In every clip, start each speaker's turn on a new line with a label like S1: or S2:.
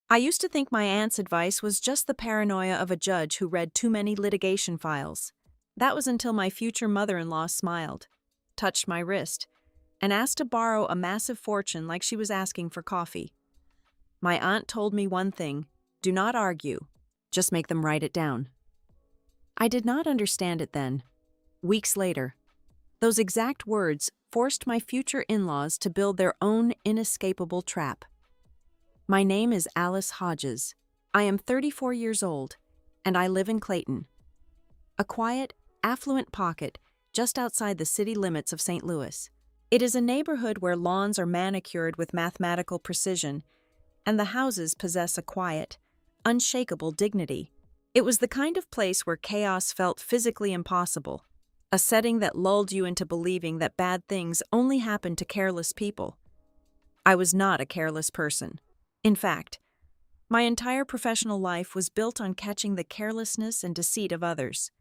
S1: I used to think my aunt's advice was just the paranoia of a judge who read too many litigation files. That was until my future mother-in-law smiled, touched my wrist, and asked to borrow a massive fortune like she was asking for coffee. My aunt told me one thing: do not argue, just make them write it down. I did not understand it then. Weeks later, those exact words forced my future in-laws to build their own inescapable trap. My name is Alice Hodges. I am 34 years old, and I live in Clayton, a quiet, affluent pocket just outside the city limits of St. Louis. It is a neighborhood where lawns are manicured with mathematical precision, and the houses possess a quiet, unshakable dignity. It was the kind of place where chaos felt physically impossible, a setting that lulled you into believing that bad things only happen to careless people. I was not a careless person. In fact, my entire professional life was built on catching the carelessness and deceit of others.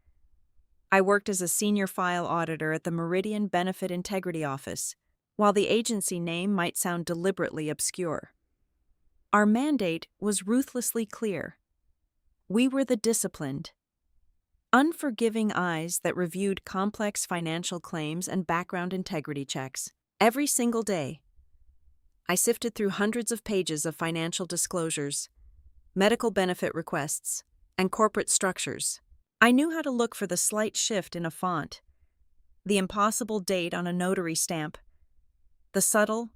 S1: I worked as a senior file auditor at the Meridian Benefit Integrity Office, while the agency name might sound deliberately obscure. Our mandate was ruthlessly clear. We were the disciplined, unforgiving eyes that reviewed complex financial claims and background integrity checks every single day. I sifted through hundreds of pages of financial disclosures, medical benefit requests, and corporate structures. I knew how to look for the slight shift in a font, the impossible date on a notary stamp, the subtle,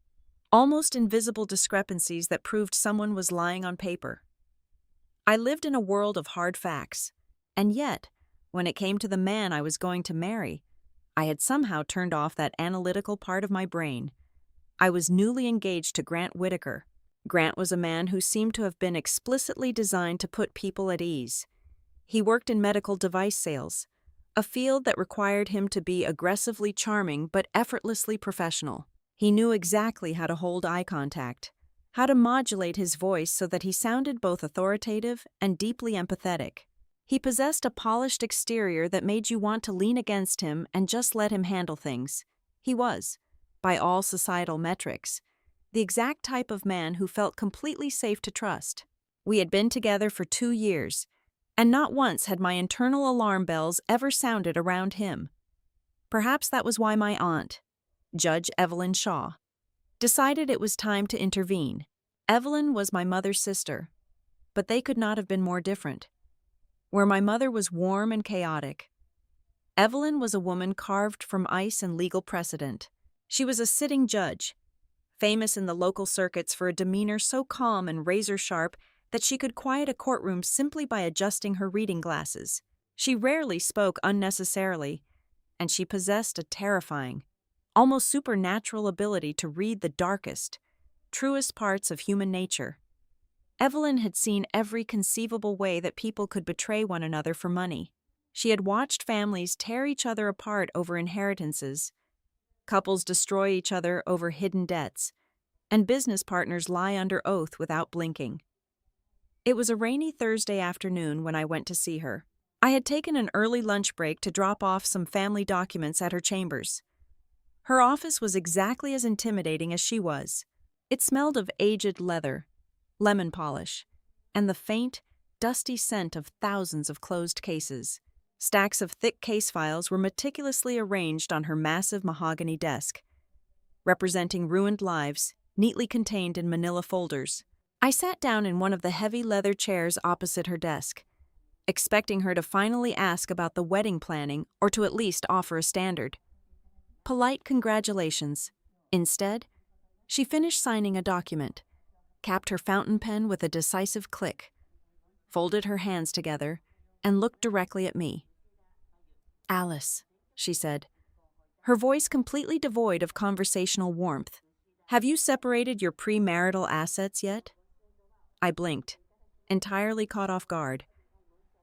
S1: almost invisible discrepancies that proved someone was lying on paper. I lived in a world of hard facts, and yet, when it came to the man I was going to marry, I had somehow turned off that analytical part of my brain. I was newly engaged to Grant Whitaker. Grant was a man who seemed to have been explicitly designed to put people at ease. He worked in medical device sales, a field that required him to be aggressively charming but effortlessly professional. He knew exactly how to hold eye contact, how to modulate his voice so that he sounded both authoritative and deeply empathetic. He possessed a polished exterior that made you want to lean against him and just let him handle things. He was, by all societal metrics, the exact type of man who felt completely safe to trust. We had been together for 2 years, and not once had my internal alarm bells ever sounded around him. Perhaps that was why my aunt, Judge Evelyn Shaw, decided it was time to intervene. Evelyn was my mother's sister, but they could not have been more different. Where my mother was warm and chaotic, Evelyn was a woman carved from ice and legal precedent. She was a sitting judge, famous in the local circuits for a demeanor so calm and razor-sharp that she could quiet a courtroom simply by adjusting her reading glasses. She rarely spoke unnecessarily, and she possessed a terrifying, almost supernatural ability to read the darkest, truest parts of human nature. Evelyn had seen every conceivable way that people could betray one another for money. She had watched families tear each other apart over inheritances, couples destroy each other over hidden debts, and business partners lie under oath without blinking. It was a rainy Thursday afternoon when I went to see her. I had taken an early lunch break to drop off some family documents at her chambers. Her office was exactly as intimidating as she was. It smelled of aged leather, lemon polish, and the faint, dusty scent of thousands of closed cases. Stacks of thick case files were meticulously arranged on her massive mahogany desk, representing ruined lives, neatly contained in manila folders. I sat down in one of the heavy leather chairs opposite her desk, expecting her to finally ask about the wedding planning or to at least offer a standard. Polite congratulations. Instead, she finished signing a document, capped her fountain pen with a decisive click, folded her hands together, and looked directly at me. "Alice," she said, her voice completely devoid of conversational warmth, "have you separated your premarital assets yet?" I blinked, entirely caught off guard.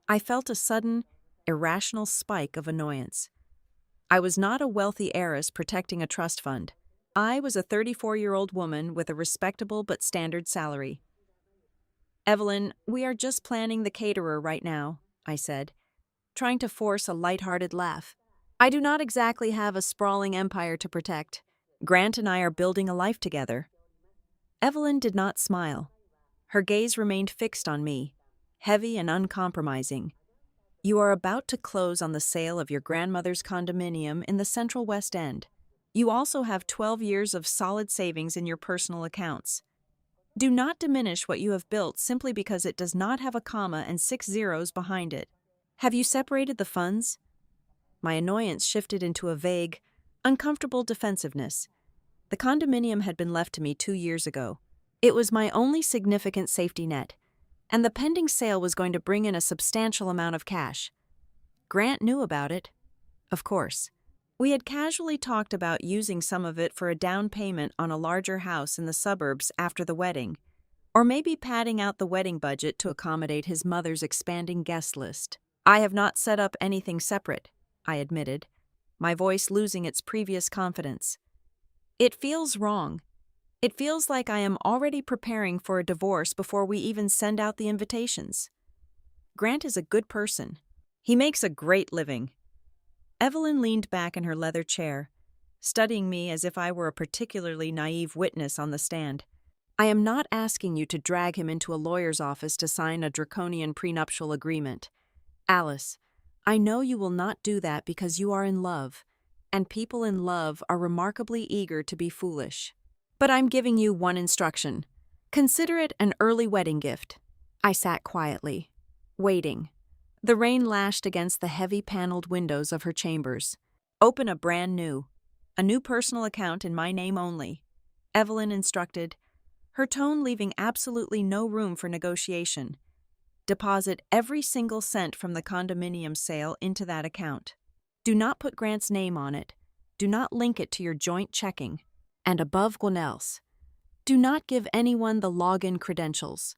S1: I felt a sudden, irrational spike of annoyance. I was not a wealthy heiress protecting a trust fund. I was a 34-year-old woman with a respectable but standard salary. "Evelyn, we are just planning the caterer right now," I said, trying to force a light-hearted laugh. "I do not exactly have a sprawling empire to protect. Grant and I are building a life together." Evelyn did not smile. Her gaze remained fixed on me, heavy and uncompromising. You are about to close on the sale of your grandmother's condominium in the Central West End. You also have 12 years of solid savings in your personal accounts. Do not diminish what you have built simply because it does not have a comma and 6 zeros behind it. Have you separated the funds? My annoyance shifted into a vague, uncomfortable defensiveness. The condominium had been left to me 2 years ago. It was my only significant safety net, and the pending sale was going to bring in a substantial amount of cash. Grant knew about it. Of course. We had casually talked about using some of it for a down payment on a larger house in the suburbs after the wedding, or maybe padding out the wedding budget to accommodate his mother's expanding guest list. I have not set up anything separate, I admitted, my voice losing its previous confidence. It feels wrong. It feels like I am already preparing for a divorce before we even send out the invitations. Grant is a good person. He makes a great living. Evelyn leaned back in her leather chair, studying me as if I were a particularly naive witness on the stand. I am not asking you to drag him into a lawyer's office to sign a draconian prenuptial agreement. Alice, I know you will not do that because you are in love, and people in love are remarkably eager to be foolish. But I'm giving you one instruction. Consider it an early wedding gift. I sat quietly, waiting. The rain lashed against the heavy paneled windows of her chambers. Open a new personal account in my name only, Evelyn instructed, her tone leaving absolutely no room for negotiation. Deposit every single cent from the condominium sale into that account. Do not put Grant's name on it. Do not link it to your joint checking. And above all else, do not give anyone the login credentials.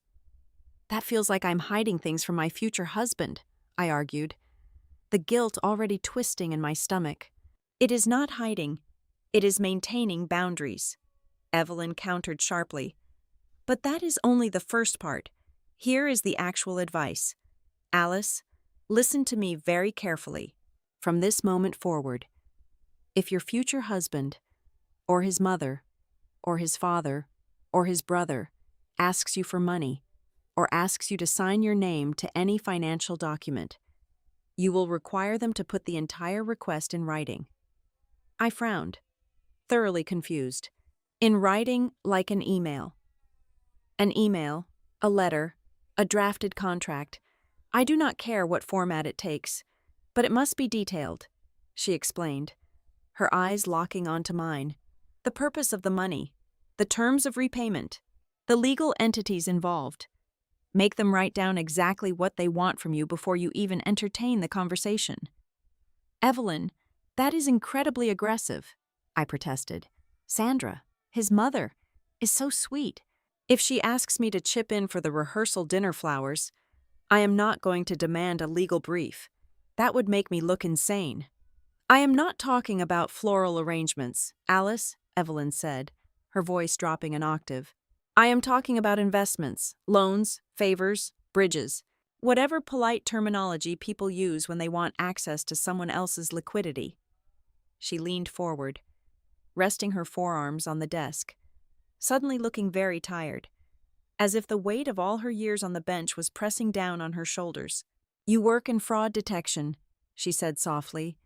S1: That feels like I'm hiding things from my future husband, I argued, the guilt already twisting in my stomach. It is not hiding. It is maintaining boundaries, Evelyn countered sharply. But that is only the first part. Here is the actual advice. Alice, listen to me very carefully. From this moment forward, if your future husband, or his mother, or his father, or his brother asks you for money, or asks you to sign your name to any financial document, you will require them to put the entire request in writing. I frowned, thoroughly confused. In writing, like an email. An email, a letter, a drafted contract. I do not care what format it takes, but it must be detailed, she explained, her eyes locking onto mine. The purpose of the money, the terms of repayment, the legal entities involved. Make them write down exactly what they want from you before you even entertain the conversation. Evelyn, that is incredibly aggressive, I protested. Sandra, his mother, is so sweet. If she asks me to chip in for the rehearsal dinner flowers, I am not going to demand a legal brief. That would make me look insane. I am not talking about floral arrangements, Alice, Evelyn said, her voice dropping an octave. I am talking about investments, loans, favors, bridges, whatever polite terminology people use when they want access to someone else's liquidity. She leaned forward, resting her forearms on the desk, suddenly looking very tired, as if the weight of all her years on the bench was pressing down on her shoulders. You work in fraud detection, she said softly.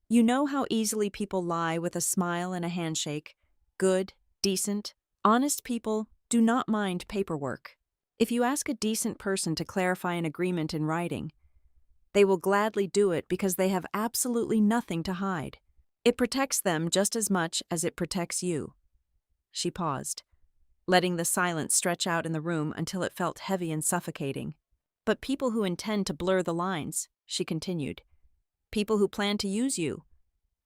S1: You know how easily people lie with a smile and a handshake. Good, decent, honest people do not mind paperwork. If you ask a decent person to clarify an agreement in writing, they will gladly do it because they have absolutely nothing to hide. It protects them just as much as it protects you. She paused, letting the silence stretch out in the room until it felt heavy and suffocating. But people who intend to blur the lines, she continued, people who plan to use you,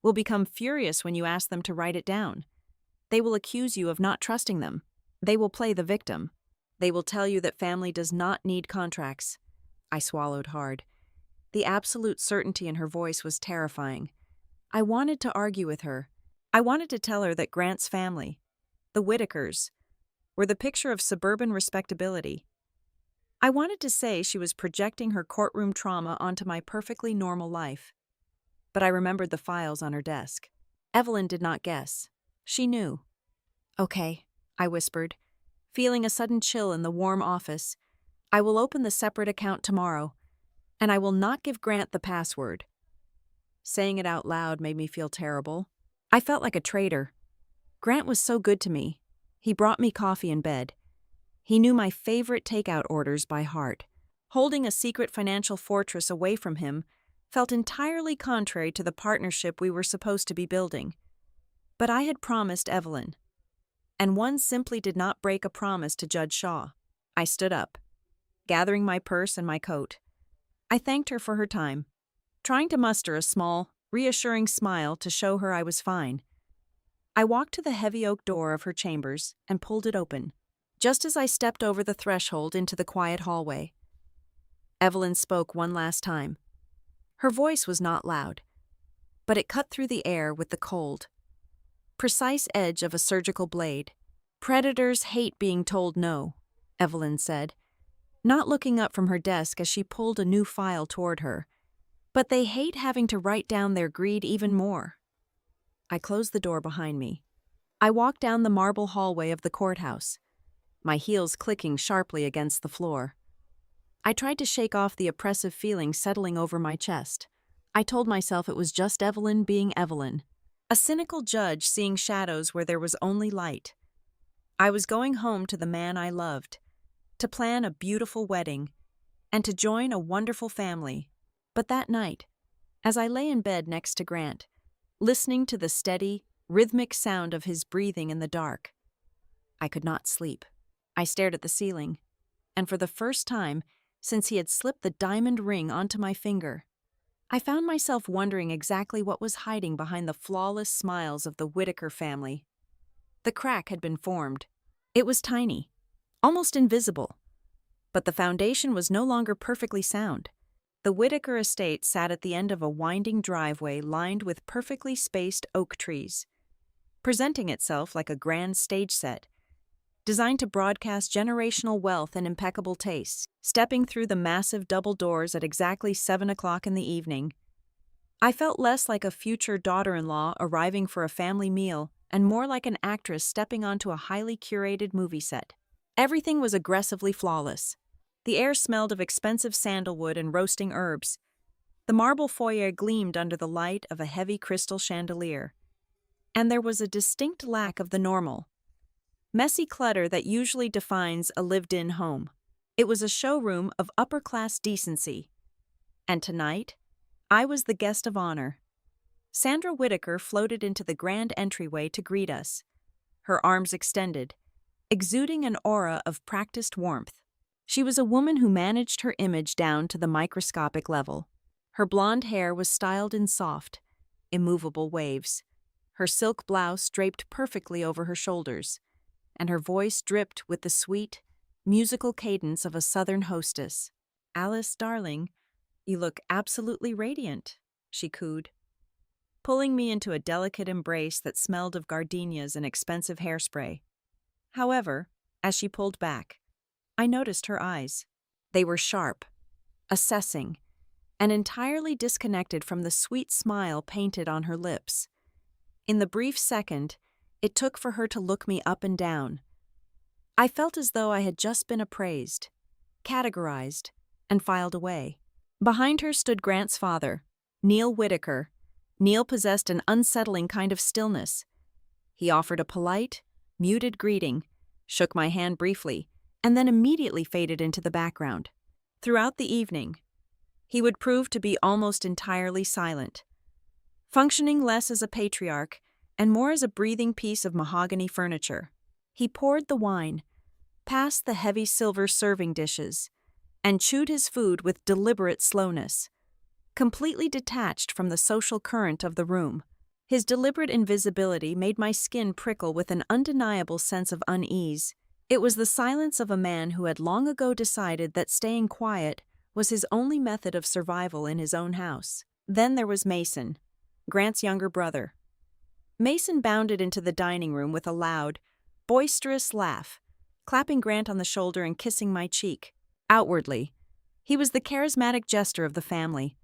S1: will become furious when you ask them to write it down. They will accuse you of not trusting them. They will play the victim. They will tell you that family does not need contracts. I swallowed hard. The absolute certainty in her voice was terrifying. I wanted to argue with her. I wanted to tell her that Grant's family, the Whitakers, were the picture of suburban respectability. I wanted to say she was projecting her courtroom trauma onto my perfectly normal life. But I remembered the files on her desk. Evelyn did not guess. She knew. Okay, I whispered, feeling a sudden chill in the warm office. I will open the separate account tomorrow, and I will not give Grant the password. Saying it out loud made me feel terrible. I felt like a traitor. Grant was so good to me. He brought me coffee in bed. He knew my favorite takeout orders by heart. Holding a secret financial fortress away from him felt entirely contrary to the partnership we were supposed to be building. But I had promised Evelyn, and one simply did not break a promise to Judge Shaw. I stood up, gathering my purse and my coat. I thanked her for her time, trying to muster a small, reassuring smile to show her I was fine. I walked to the heavy oak door of her chambers and pulled it open. Just as I stepped over the threshold into the quiet hallway, Evelyn spoke one last time. Her voice was not loud, but it cut through the air with the cold, precise edge of a surgical blade. "Predators hate being told no," Evelyn said, not looking up from her desk as she pulled a new file toward her. "But they hate having to write down their greed even more." I closed the door behind me. I walked down the marble hallway of the courthouse, my heels clicking sharply against the floor. I tried to shake off the oppressive feeling settling over my chest. I told myself it was just Evelyn being Evelyn, a cynical judge seeing shadows where there was only light. I was going home to the man I loved, to plan a beautiful wedding, and to join a wonderful family. But that night, as I lay in bed next to Grant, listening to the steady, rhythmic sound of his breathing in the dark, I could not sleep. I stared at the ceiling, and for the first time since he had slipped the diamond ring onto my finger, I found myself wondering exactly what was hiding behind the flawless smiles of the Whitaker family. The crack had been formed. It was tiny, almost invisible, but the foundation was no longer perfectly sound. The Whitaker estate sat at the end of a winding driveway lined with perfectly spaced oak trees, presenting itself like a grand stage set, designed to broadcast generational wealth and impeccable taste. Stepping through the massive double doors at exactly 7 o'clock in the evening, I felt less like a future daughter-in-law arriving for a family meal and more like an actress stepping onto a highly curated movie set. Everything was aggressively flawless. The air smelled of expensive sandalwood and roasting herbs. The marble foyer gleamed under the light of a heavy crystal chandelier. And there was a distinct lack of the normal, messy clutter that usually defines a lived-in home. It was a showroom of upper-class decency. And tonight, I was the guest of honor. Sandra Whitaker floated into the grand entryway to greet us, her arms extended, exuding an aura of practiced warmth. She was a woman who managed her image down to the microscopic level. Her blonde hair was styled in soft, immovable waves. Her silk blouse draped perfectly over her shoulders, and her voice dripped with the sweet, musical cadence of a southern hostess. "Alice, darling, you look absolutely radiant," she cooed, pulling me into a delicate embrace that smelled of gardenias and expensive hairspray. However, as she pulled back, I noticed her eyes. They were sharp, assessing, and entirely disconnected from the sweet smile painted on her lips. In the brief second it took for her to look me up and down, I felt as though I had just been appraised, categorized, and filed away. Behind her stood Grant's father, Neil Whitaker. Neil possessed an unsettling kind of stillness. He offered a polite, muted greeting, shook my hand briefly, and then immediately faded into the background. Throughout the evening, he would prove to be almost entirely silent, functioning less as a patriarch and more as a breathing piece of mahogany furniture. He poured the wine, passed the heavy silver serving dishes, and chewed his food with deliberate slowness, completely detached from the social current of the room. His deliberate invisibility made my skin prickle with an undeniable sense of unease. It was the silence of a man who had long ago decided that staying quiet was his only method of survival in his own house. Then there was Mason, Grant's younger brother. Mason bounded into the dining room with a loud, boisterous laugh, clapping Grant on the shoulder and kissing my cheek. Outwardly, he was the charismatic jester of the family,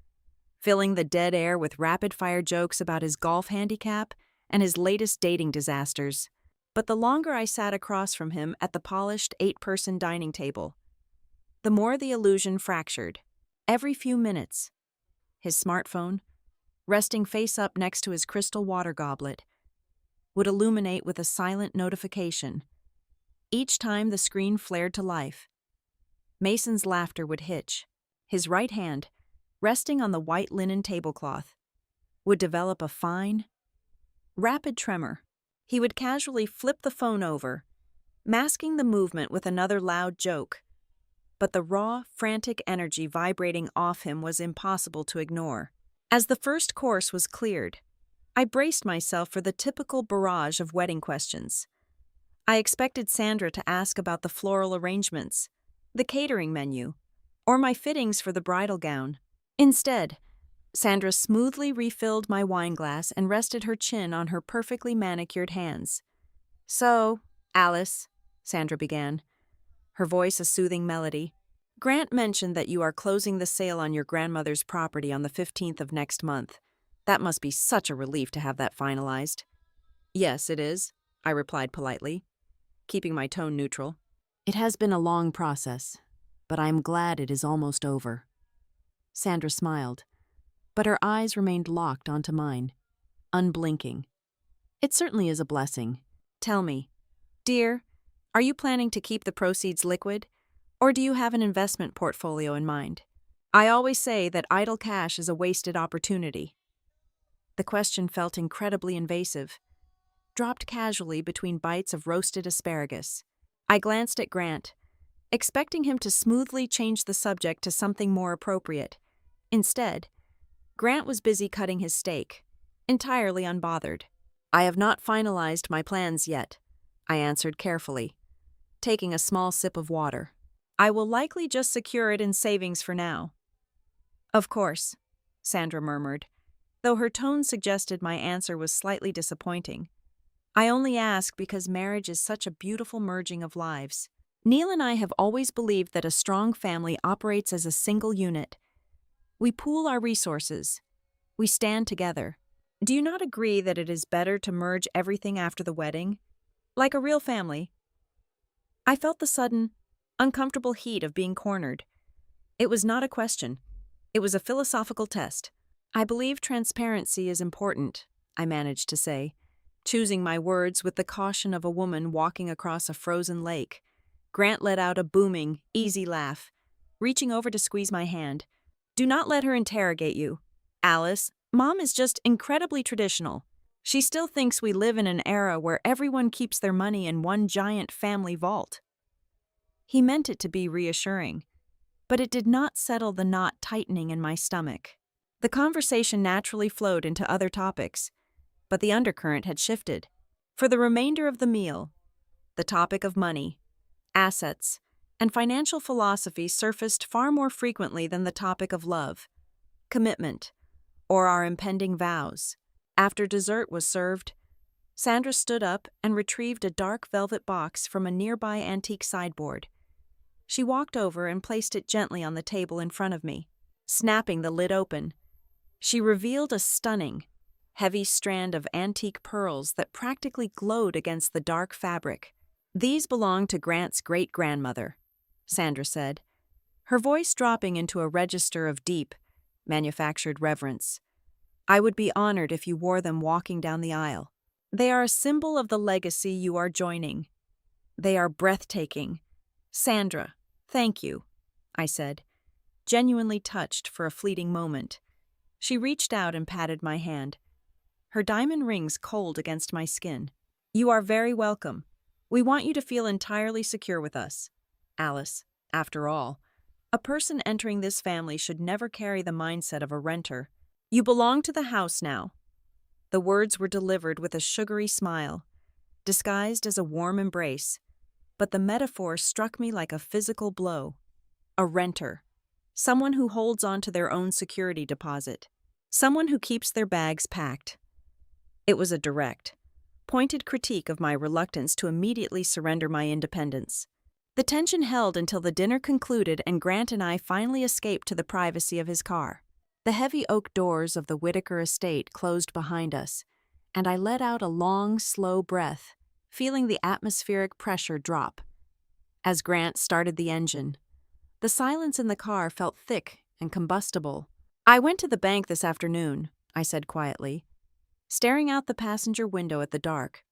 S1: filling the dead air with rapid-fire jokes about his golf handicap and his latest dating disasters. But the longer I sat across from him at the polished 8-person dining table, the more the illusion fractured. Every few minutes, his smartphone, resting face up next to his crystal water goblet, would illuminate with a silent notification. Each time the screen flared to life, Mason's laughter would hitch. His right hand, resting on the white linen tablecloth, would develop a fine, rapid tremor. He would casually flip the phone over, masking the movement with another loud joke. But the raw, frantic energy vibrating off him was impossible to ignore. As the first course was cleared, I braced myself for the typical barrage of wedding questions. I expected Sandra to ask about the floral arrangements, the catering menu, or my fittings for the bridal gown. Instead, Sandra smoothly refilled my wineglass and rested her chin on her perfectly manicured hands. "So, Alice," Sandra began, her voice a soothing melody, "Grant mentioned that you are closing the sale on your grandmother's property on the 15th of next month. That must be such a relief to have that finalized." "Yes, it is," I replied politely, keeping my tone neutral. "It has been a long process, but I am glad it is almost over." Sandra smiled, but her eyes remained locked onto mine, unblinking. "It certainly is a blessing. Tell me, dear, are you planning to keep the proceeds liquid, or do you have an investment portfolio in mind? I always say that idle cash is a wasted opportunity." The question felt incredibly invasive, dropped casually between bites of roasted asparagus. I glanced at Grant, expecting him to smoothly change the subject to something more appropriate. Instead, Grant was busy cutting his steak, entirely unbothered. "I have not finalized my plans yet," I answered carefully, taking a small sip of water. "I will likely just secure it in savings for now." "Of course," Sandra murmured, though her tone suggested my answer was slightly disappointing. "I only ask because marriage is such a beautiful merging of lives. Neil and I have always believed that a strong family operates as a single unit. We pool our resources. We stand together. Do you not agree that it is better to merge everything after the wedding? Like a real family?" I felt the sudden, uncomfortable heat of being cornered. It was not a question. It was a philosophical test. "I believe transparency is important," I managed to say, choosing my words with the caution of a woman walking across a frozen lake. Grant let out a booming, easy laugh, reaching over to squeeze my hand. "Do not let her interrogate you, Alice. Mom is just incredibly traditional. She still thinks we live in an era where everyone keeps their money in one giant family vault." He meant it to be reassuring, but it did not settle the knot tightening in my stomach. The conversation naturally flowed into other topics, but the undercurrent had shifted. For the remainder of the meal, the topic of money, assets, and financial philosophy surfaced far more frequently than the topic of love, commitment, or our impending vows. After dessert was served, Sandra stood up and retrieved a dark velvet box from a nearby antique sideboard. She walked over and placed it gently on the table in front of me. Snapping the lid open, she revealed a stunning, heavy strand of antique pearls that practically glowed against the dark fabric. "These belong to Grant's great-grandmother," Sandra said, her voice dropping into a register of deep, manufactured reverence. "I would be honored if you wore them walking down the aisle. They are a symbol of the legacy you are joining. They are breathtaking." "Sandra, thank you," I said, genuinely touched for a fleeting moment. She reached out and patted my hand, her diamond rings cold against my skin. "You are very welcome. We want you to feel entirely secure with us, Alice. After all, a person entering this family should never carry the mindset of a renter. You belong to the house now." The words were delivered with a sugary smile, disguised as a warm embrace, but the metaphor struck me like a physical blow. A renter, someone who holds on to their own security deposit, someone who keeps their bags packed. It was a direct, pointed critique of my reluctance to immediately surrender my independence. The tension held until the dinner concluded and Grant and I finally escaped to the privacy of his car. The heavy oak doors of the Whitaker estate closed behind us, and I let out a long, slow breath, feeling the atmospheric pressure drop. As Grant started the engine, the silence in the car felt thick and combustible. "I went to the bank this afternoon," I said quietly, staring out the passenger window at the dark,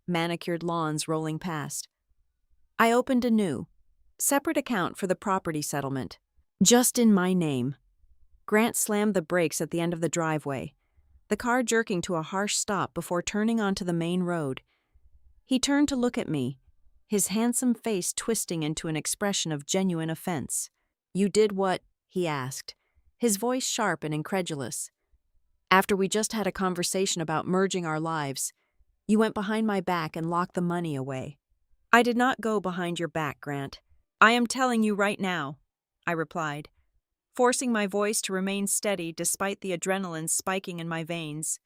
S1: manicured lawns rolling past. "I opened a new, separate account for the property settlement, just in my name." Grant slammed the brakes at the end of the driveway, the car jerking to a harsh stop before turning onto the main road. He turned to look at me, his handsome face twisting into an expression of genuine offense. "You did what?" he asked, his voice sharp and incredulous. "After we just had a conversation about merging our lives, you went behind my back and locked the money away." "I did not go behind your back, Grant. I am telling you right now," I replied, forcing my voice to remain steady despite the adrenaline spiking in my veins.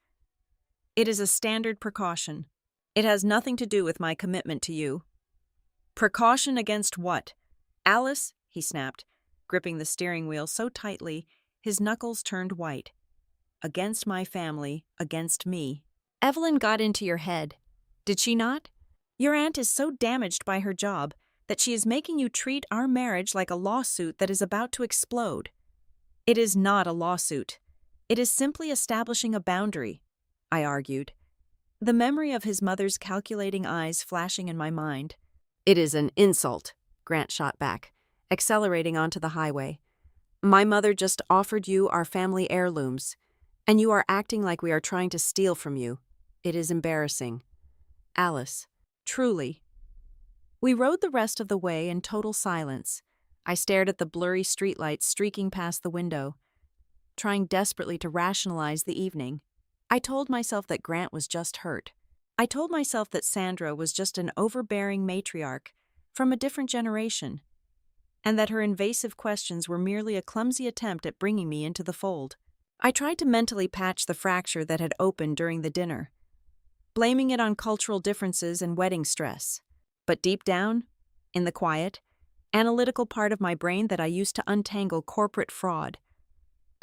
S1: "It is a standard precaution. It has nothing to do with my commitment to you." "Precaution against what?" "Alice," he snapped, gripping the steering wheel so tightly his knuckles turned white. "Against my family, against me." "Evelyn got into your head, did she not? Your aunt is so damaged by her job that she is making you treat our marriage like a lawsuit that is about to explode." "It is not a lawsuit. It is simply establishing a boundary," I argued, the memory of his mother's calculating eyes flashing in my mind. "It is an insult," Grant shot back, accelerating onto the highway. "My mother just offered you our family heirlooms, and you are acting like we are trying to steal from you. It is embarrassing. Alice, truly." We rode the rest of the way in total silence. I stared at the blurry streetlights streaking past the window, trying desperately to rationalize the evening. I told myself that Grant was just hurt. I told myself that Sandra was just an overbearing matriarch from a different generation, and that her invasive questions were merely a clumsy attempt at bringing me into the fold. I tried to mentally patch the fracture that had opened during the dinner, blaming it on cultural differences and wedding stress. But deep down, in the quiet, analytical part of my brain that I used to untangle corporate fraud,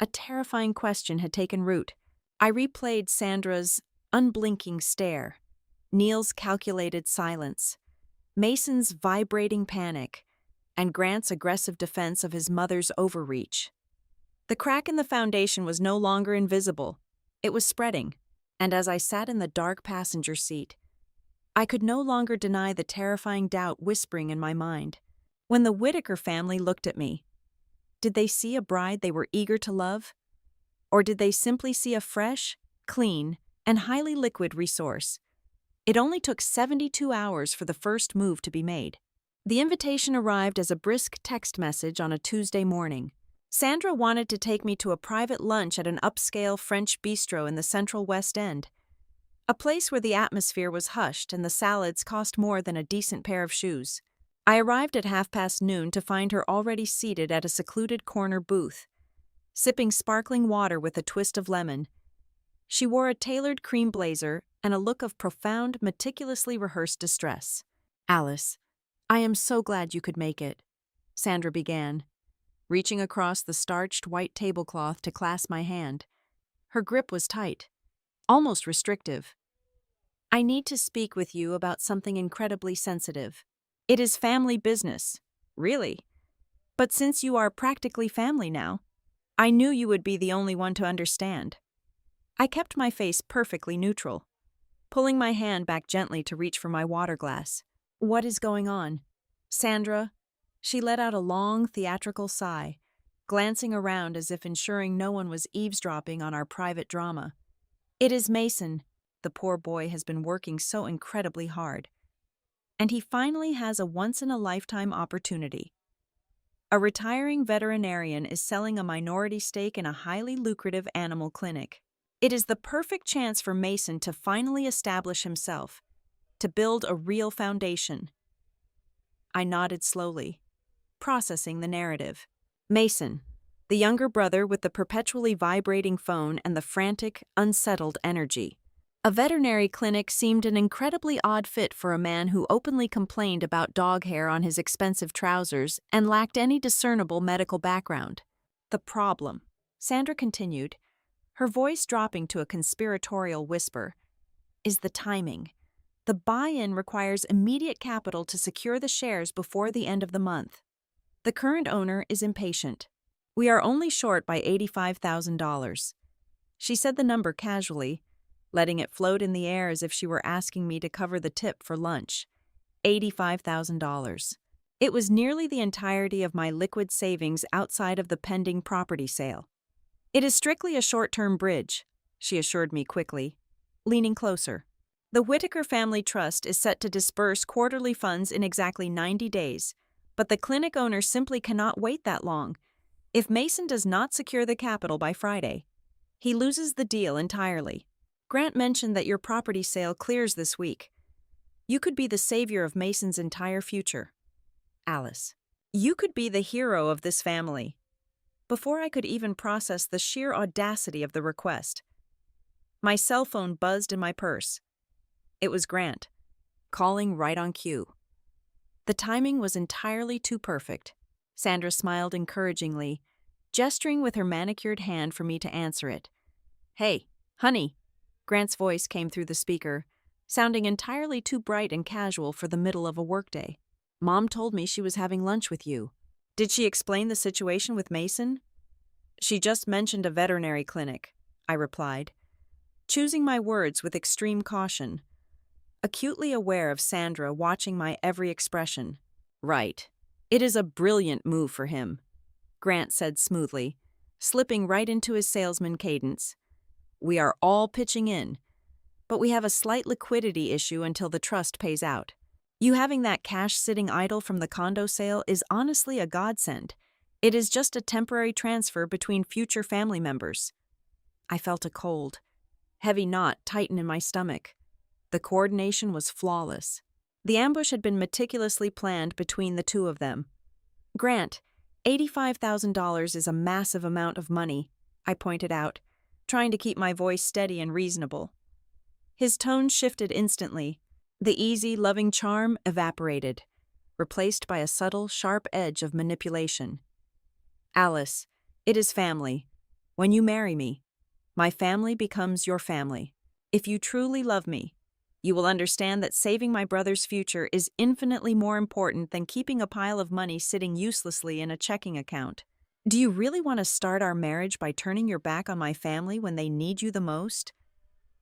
S1: a terrifying question had taken root. I replayed Sandra's unblinking stare, Neil's calculated silence, Mason's vibrating panic, and Grant's aggressive defense of his mother's overreach. The crack in the foundation was no longer invisible. It was spreading, and as I sat in the dark passenger seat, I could no longer deny the terrifying doubt whispering in my mind. When the Whittaker family looked at me, did they see a bride they were eager to love? Or did they simply see a fresh, clean, and highly liquid resource? It only took 72 hours for the first move to be made. The invitation arrived as a brisk text message on a Tuesday morning. Sandra wanted to take me to a private lunch at an upscale French bistro in the central West End, a place where the atmosphere was hushed and the salads cost more than a decent pair of shoes. I arrived at noon to find her already seated at a secluded corner booth, sipping sparkling water with a twist of lemon. She wore a tailored cream blazer and a look of profound, meticulously rehearsed distress. "Alice, I am so glad you could make it," Sandra began, reaching across the starched white tablecloth to clasp my hand. Her grip was tight, almost restrictive. "I need to speak with you about something incredibly sensitive. It is family business." "Really? But since you are practically family now, I knew you would be the only one to understand." I kept my face perfectly neutral, pulling my hand back gently to reach for my water glass. "What is going on?" "Sandra," she let out a long, theatrical sigh, glancing around as if ensuring no one was eavesdropping on our private drama. "It is Mason. The poor boy has been working so incredibly hard. And he finally has a once-in-a-lifetime opportunity. A retiring veterinarian is selling a minority stake in a highly lucrative animal clinic. It is the perfect chance for Mason to finally establish himself, to build a real foundation." I nodded slowly, processing the narrative. Mason, the younger brother with the perpetually vibrating phone and the frantic, unsettled energy. A veterinary clinic seemed an incredibly odd fit for a man who openly complained about dog hair on his expensive trousers and lacked any discernible medical background. "The problem," Sandra continued, her voice dropping to a conspiratorial whisper, "is the timing. The buy-in requires immediate capital to secure the shares before the end of the month. The current owner is impatient. We are only short by $85,000. She said the number casually, letting it float in the air as if she were asking me to cover the tip for lunch. $85,000. It was nearly the entirety of my liquid savings outside of the pending property sale. It is strictly a short-term bridge, she assured me quickly, leaning closer. The Whitaker Family Trust is set to disburse quarterly funds in exactly 90 days, but the clinic owner simply cannot wait that long. If Mason does not secure the capital by Friday, he loses the deal entirely. Grant mentioned that your property sale clears this week. You could be the savior of Mason's entire future. Alice. You could be the hero of this family. Before I could even process the sheer audacity of the request, my cell phone buzzed in my purse. It was Grant, calling right on cue. The timing was entirely too perfect. Sandra smiled encouragingly, gesturing with her manicured hand for me to answer it. Hey, honey, Grant's voice came through the speaker, sounding entirely too bright and casual for the middle of a workday. Mom told me she was having lunch with you. Did she explain the situation with Mason? She just mentioned a veterinary clinic, I replied, choosing my words with extreme caution, acutely aware of Sandra watching my every expression. Right. It is a brilliant move for him, Grant said smoothly, slipping right into his salesman cadence. We are all pitching in, but we have a slight liquidity issue until the trust pays out. You having that cash sitting idle from the condo sale is honestly a godsend. It is just a temporary transfer between future family members. I felt a cold, heavy knot tighten in my stomach. The coordination was flawless. The ambush had been meticulously planned between the two of them. Grant, $85,000 is a massive amount of money, I pointed out, trying to keep my voice steady and reasonable. His tone shifted instantly. The easy, loving charm evaporated, replaced by a subtle, sharp edge of manipulation. Alice, it is family. When you marry me, my family becomes your family. If you truly love me, you will understand that saving my brother's future is infinitely more important than keeping a pile of money sitting uselessly in a checking account. Do you really want to start our marriage by turning your back on my family when they need you the most?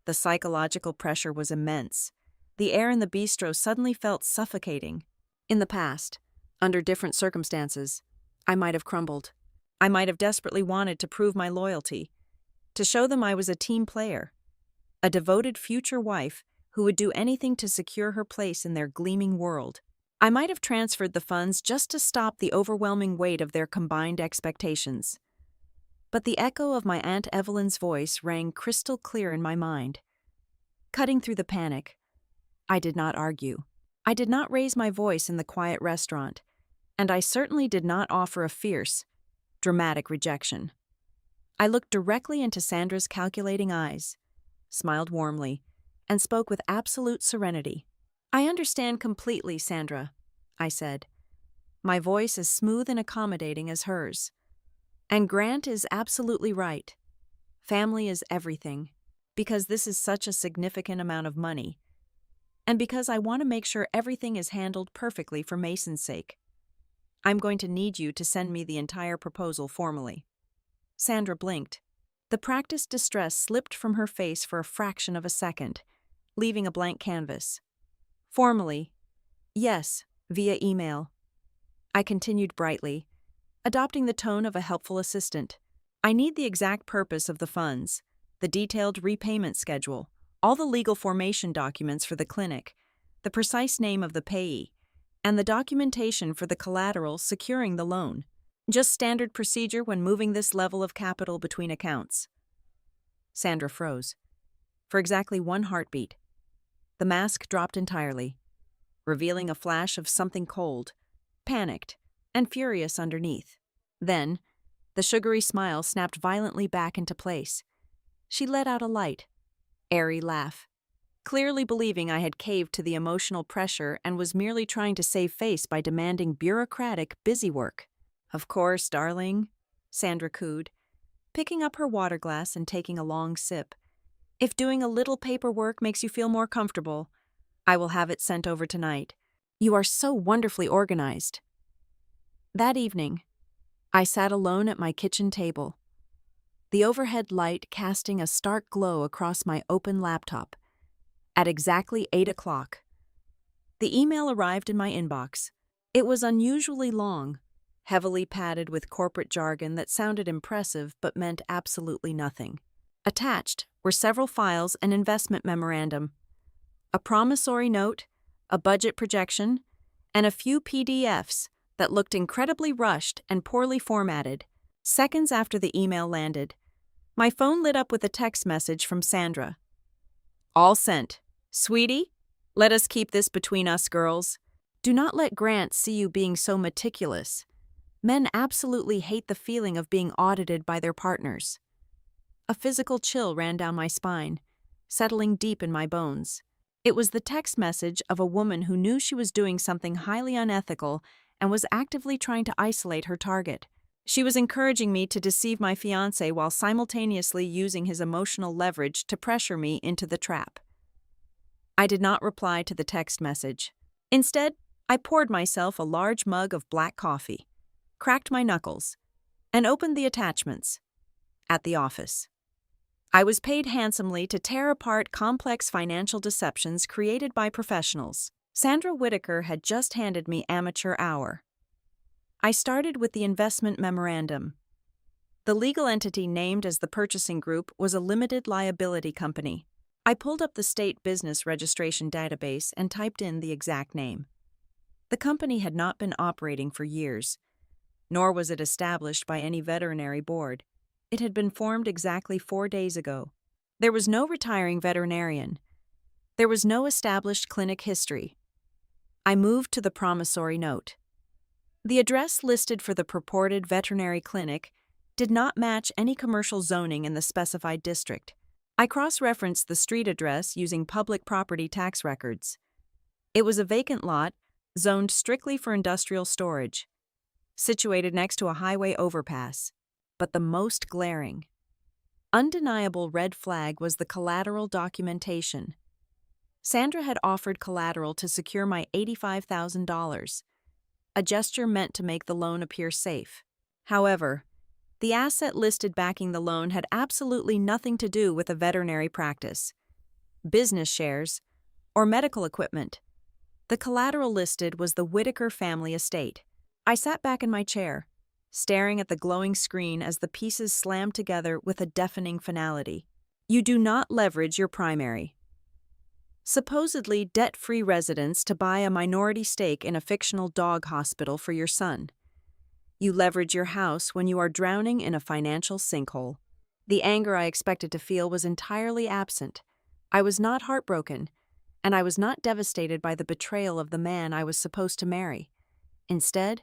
S1: The psychological pressure was immense. The air in the bistro suddenly felt suffocating. In the past, under different circumstances, I might have crumbled. I might have desperately wanted to prove my loyalty, to show them I was a team player, a devoted future wife who would do anything to secure her place in their gleaming world. I might have transferred the funds just to stop the overwhelming weight of their combined expectations. But the echo of my Aunt Evelyn's voice rang crystal clear in my mind. Cutting through the panic, I did not argue. I did not raise my voice in the quiet restaurant, and I certainly did not offer a fierce, dramatic rejection. I looked directly into Sandra's calculating eyes, smiled warmly, and spoke with absolute serenity. I understand completely, Sandra, I said, my voice as smooth and accommodating as hers. And Grant is absolutely right. Family is everything, because this is such a significant amount of money, and because I want to make sure everything is handled perfectly for Mason's sake. I'm going to need you to send me the entire proposal formally. Sandra blinked. The practiced distress slipped from her face for a fraction of a second, leaving a blank canvas. Formally, yes, via email. I continued brightly, adopting the tone of a helpful assistant. I need the exact purpose of the funds, the detailed repayment schedule, all the legal formation documents for the clinic, the precise name of the payee, and the documentation for the collateral securing the loan. Just standard procedure when moving this level of capital between accounts. Sandra froze. For exactly one heartbeat, the mask dropped entirely, revealing a flash of something cold, panicked, and furious underneath. Then, the sugary smile snapped violently back into place. She let out a light, airy laugh, clearly believing I had caved to the emotional pressure and was merely trying to save face by demanding bureaucratic busywork. Of course, darling, Sandra cooed, picking up her water glass and taking a long sip. If doing a little paperwork makes you feel more comfortable, I will have it sent over tonight. You are so wonderfully organized. That evening, I sat alone at my kitchen table, the overhead light casting a stark glow across my open laptop. At exactly 8 o'clock, the email arrived in my inbox. It was unusually long, heavily padded with corporate jargon that sounded impressive but meant absolutely nothing. Attached were several files and investment memorandum, a promissory note, a budget projection, and a few PDFs that looked incredibly rushed and poorly formatted. Seconds after the email landed, my phone lit up with a text message from Sandra. All sent. Sweetie, let us keep this between us girls. Do not let Grant see you being so meticulous. Men absolutely hate the feeling of being audited by their partners. A physical chill ran down my spine, settling deep in my bones. It was the text message of a woman who knew she was doing something highly unethical and was actively trying to isolate her target. She was encouraging me to deceive my fiancé while simultaneously using his emotional leverage to pressure me into the trap. I did not reply to the text message. Instead, I poured myself a large mug of black coffee, cracked my knuckles, and opened the attachments. At the office, I was paid handsomely to tear apart complex financial deceptions created by professionals. Sandra Whitaker had just handed me amateur hour. I started with the investment memorandum. The legal entity named as the purchasing group was a limited liability company. I pulled up the state business registration database and typed in the exact name. The company had not been operating for years, nor was it established by any veterinary board. It had been formed exactly 4 days ago. There was no retiring veterinarian. There was no established clinic history. I moved to the promissory note. The address listed for the purported veterinary clinic did not match any commercial zoning in the specified district. I cross-referenced the street address using public property tax records. It was a vacant lot, zoned strictly for industrial storage, situated next to a highway overpass. But the most glaring, undeniable red flag was the collateral documentation. Sandra had offered collateral to secure my $85,000, a gesture meant to make the loan appear safe. However, the asset listed backing the loan had absolutely nothing to do with a veterinary practice, business shares, or medical equipment. The collateral listed was the Whitaker family estate. I sat back in my chair, staring at the glowing screen as the pieces slammed together with a deafening finality. You do not leverage your primary, supposedly debt-free residence to buy a minority stake in a fictional dog hospital for your son. You leverage your house when you are drowning in a financial sinkhole. The anger I expected to feel was entirely absent. I was not heartbroken, and I was not devastated by the betrayal of the man I was supposed to marry. Instead,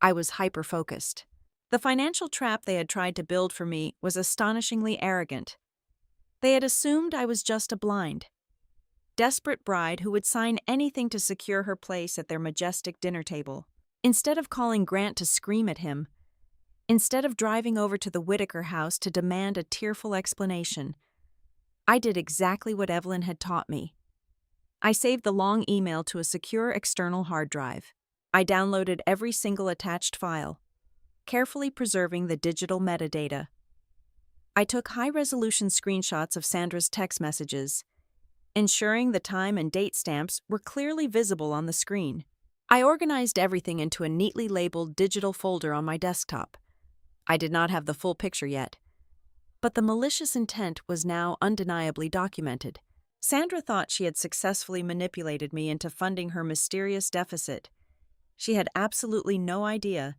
S1: I was hyper-focused. The financial trap they had tried to build for me was astonishingly arrogant. They had assumed I was just a blind, desperate bride who would sign anything to secure her place at their majestic dinner table. Instead of calling Grant to scream at him, instead of driving over to the Whitaker house to demand a tearful explanation, I did exactly what Evelyn had taught me. I saved the long email to a secure external hard drive. I downloaded every single attached file, carefully preserving the digital metadata. I took high-resolution screenshots of Sandra's text messages, ensuring the time and date stamps were clearly visible on the screen. I organized everything into a neatly labeled digital folder on my desktop. I did not have the full picture yet, but the malicious intent was now undeniably documented. Sandra thought she had successfully manipulated me into funding her mysterious deficit. She had absolutely no idea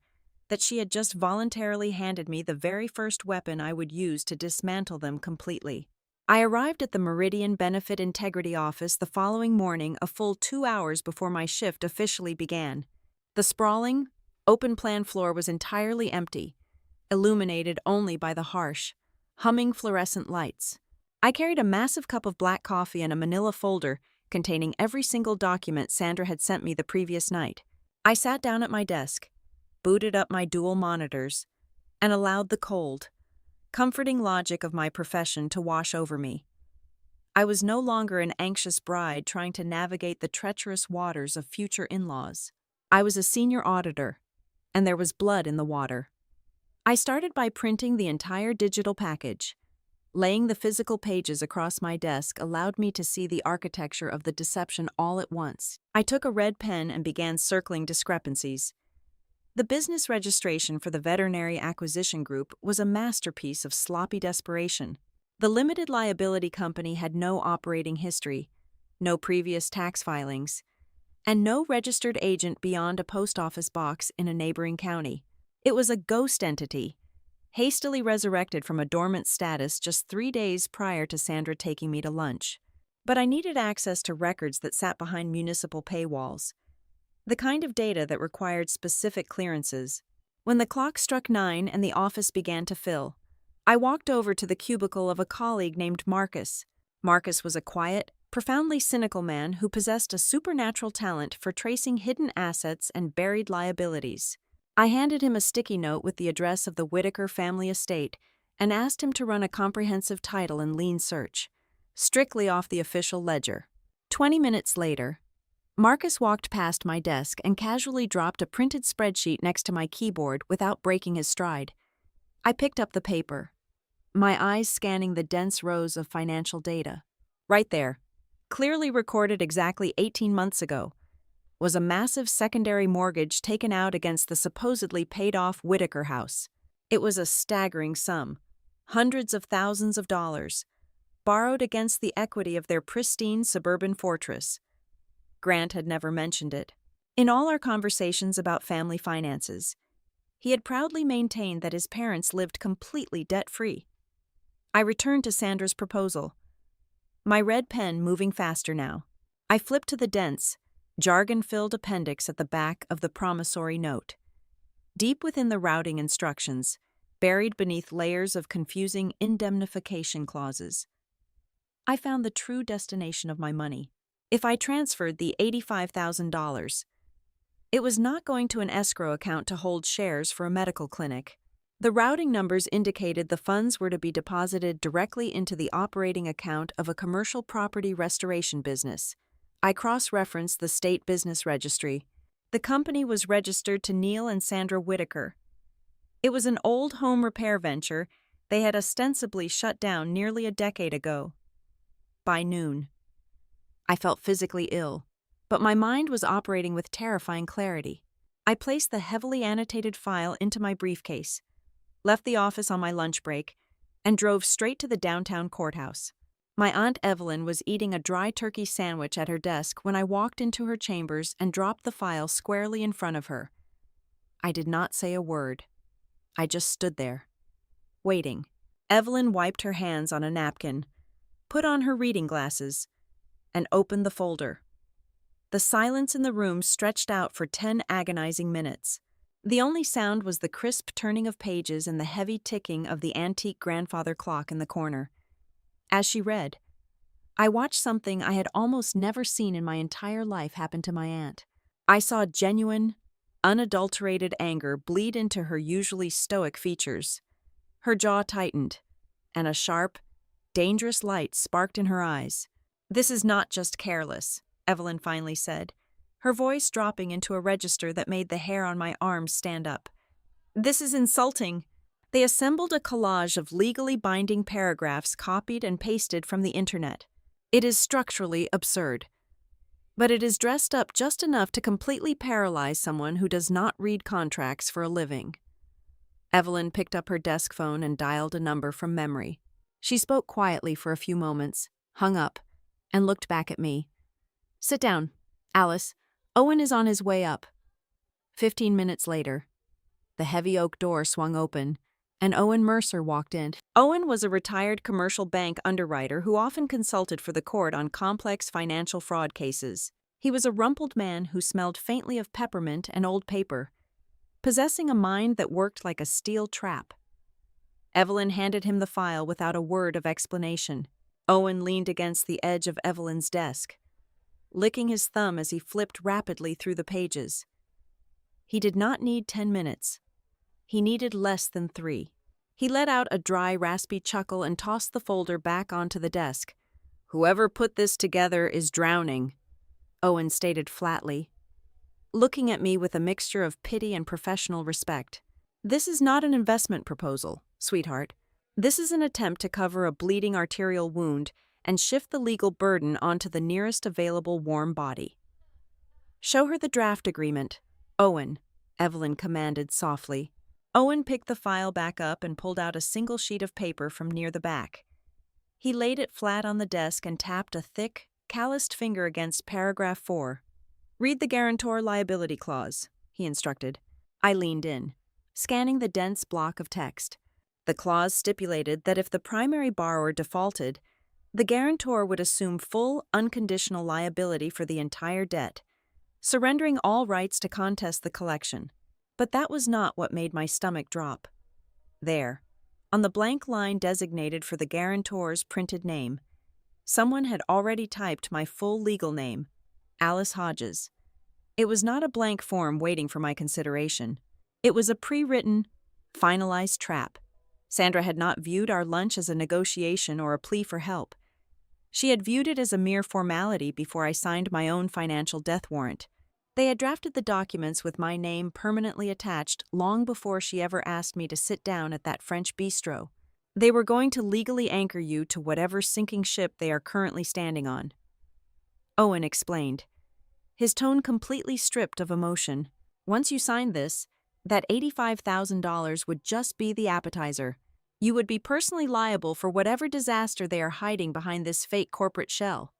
S1: that she had just voluntarily handed me the very first weapon I would use to dismantle them completely. I arrived at the Meridian Benefit Integrity Office the following morning a full 2 hours before my shift officially began. The sprawling, open-plan floor was entirely empty, illuminated only by the harsh, humming fluorescent lights. I carried a massive cup of black coffee and a manila folder containing every single document Sandra had sent me the previous night. I sat down at my desk, booted up my dual monitors, and allowed the cold, comforting logic of my profession to wash over me. I was no longer an anxious bride trying to navigate the treacherous waters of future in-laws. I was a senior auditor, and there was blood in the water. I started by printing the entire digital package. Laying the physical pages across my desk allowed me to see the architecture of the deception all at once. I took a red pen and began circling discrepancies. The business registration for the Veterinary Acquisition Group was a masterpiece of sloppy desperation. The limited liability company had no operating history, no previous tax filings, and no registered agent beyond a post office box in a neighboring county. It was a ghost entity, hastily resurrected from a dormant status just 3 days prior to Sandra taking me to lunch. But I needed access to records that sat behind municipal paywalls, the kind of data that required specific clearances. When the clock struck 9 and the office began to fill, I walked over to the cubicle of a colleague named Marcus. Marcus was a quiet, profoundly cynical man who possessed a supernatural talent for tracing hidden assets and buried liabilities. I handed him a sticky note with the address of the Whitaker family estate and asked him to run a comprehensive title and lien search, strictly off the official ledger. 20 minutes later, Marcus walked past my desk and casually dropped a printed spreadsheet next to my keyboard without breaking his stride. I picked up the paper, my eyes scanning the dense rows of financial data. Right there, clearly recorded exactly 18 months ago, was a massive secondary mortgage taken out against the supposedly paid-off Whitaker house. It was a staggering sum, hundreds of thousands of dollars, borrowed against the equity of their pristine suburban fortress. Grant had never mentioned it. In all our conversations about family finances, he had proudly maintained that his parents lived completely debt-free. I returned to Sandra's proposal, my red pen moving faster now. I flipped to the dense, jargon-filled appendix at the back of the promissory note. Deep within the routing instructions, buried beneath layers of confusing indemnification clauses, I found the true destination of my money. If I transferred the $85,000, it was not going to an escrow account to hold shares for a medical clinic. The routing numbers indicated the funds were to be deposited directly into the operating account of a commercial property restoration business. I cross-referenced the state business registry. The company was registered to Neil and Sandra Whitaker. It was an old home repair venture they had ostensibly shut down nearly a decade ago. By noon, I felt physically ill, but my mind was operating with terrifying clarity. I placed the heavily annotated file into my briefcase, left the office on my lunch break, and drove straight to the downtown courthouse. My Aunt Evelyn was eating a dry turkey sandwich at her desk when I walked into her chambers and dropped the file squarely in front of her. I did not say a word. I just stood there, waiting. Evelyn wiped her hands on a napkin, put on her reading glasses, and opened the folder. The silence in the room stretched out for 10 agonizing minutes. The only sound was the crisp turning of pages and the heavy ticking of the antique grandfather clock in the corner. As she read, I watched something I had almost never seen in my entire life happen to my aunt. I saw genuine, unadulterated anger bleed into her usually stoic features. Her jaw tightened, and a sharp, dangerous light sparked in her eyes. "This is not just careless," Evelyn finally said, her voice dropping into a register that made the hair on my arms stand up. "This is insulting." They assembled a collage of legally binding paragraphs copied and pasted from the internet. "It is structurally absurd, but it is dressed up just enough to completely paralyze someone who does not read contracts for a living." Evelyn picked up her desk phone and dialed a number from memory. She spoke quietly for a few moments, hung up, and looked back at me. "Sit down, Alice. Owen is on his way up." 15 minutes later, the heavy oak door swung open, and Owen Mercer walked in. Owen was a retired commercial bank underwriter who often consulted for the court on complex financial fraud cases. He was a rumpled man who smelled faintly of peppermint and old paper, possessing a mind that worked like a steel trap. Evelyn handed him the file without a word of explanation. Owen leaned against the edge of Evelyn's desk, licking his thumb as he flipped rapidly through the pages. He did not need 10 minutes. He needed less than 3. He let out a dry, raspy chuckle and tossed the folder back onto the desk. "Whoever put this together is drowning," Owen stated flatly, looking at me with a mixture of pity and professional respect. "This is not an investment proposal, sweetheart. This is an attempt to cover a bleeding arterial wound and shift the legal burden onto the nearest available warm body." "Show her the draft agreement, Owen," Evelyn commanded softly. Owen picked the file back up and pulled out a single sheet of paper from near the back. He laid it flat on the desk and tapped a thick, calloused finger against paragraph 4. "Read the guarantor liability clause," he instructed. I leaned in, scanning the dense block of text. The clause stipulated that if the primary borrower defaulted, the guarantor would assume full, unconditional liability for the entire debt, surrendering all rights to contest the collection. But that was not what made my stomach drop. There, on the blank line designated for the guarantor's printed name, someone had already typed my full legal name, Alice Hodges. It was not a blank form waiting for my consideration. It was a pre-written, finalized trap. Sandra had not viewed our lunch as a negotiation or a plea for help. She had viewed it as a mere formality before I signed my own financial death warrant. They had drafted the documents with my name permanently attached long before she ever asked me to sit down at that French bistro. They were going to legally anchor you to whatever sinking ship they are currently standing on. Owen explained, his tone completely stripped of emotion. "Once you signed this, that $85,000 would just be the appetizer. You would be personally liable for whatever disaster they are hiding behind this fake corporate shell."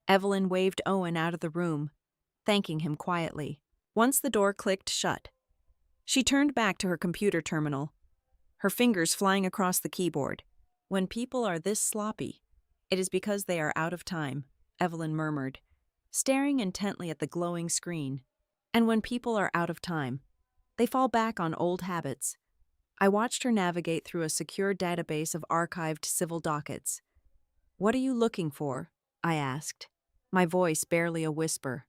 S1: Evelyn waved Owen out of the room, thanking him quietly. Once the door clicked shut, she turned back to her computer terminal, her fingers flying across the keyboard. "When people are this sloppy, it is because they are out of time," Evelyn murmured, staring intently at the glowing screen. "And when people are out of time, they fall back on old habits." I watched her navigate through a secure database of archived civil dockets. "What are you looking for?" I asked, my voice barely a whisper.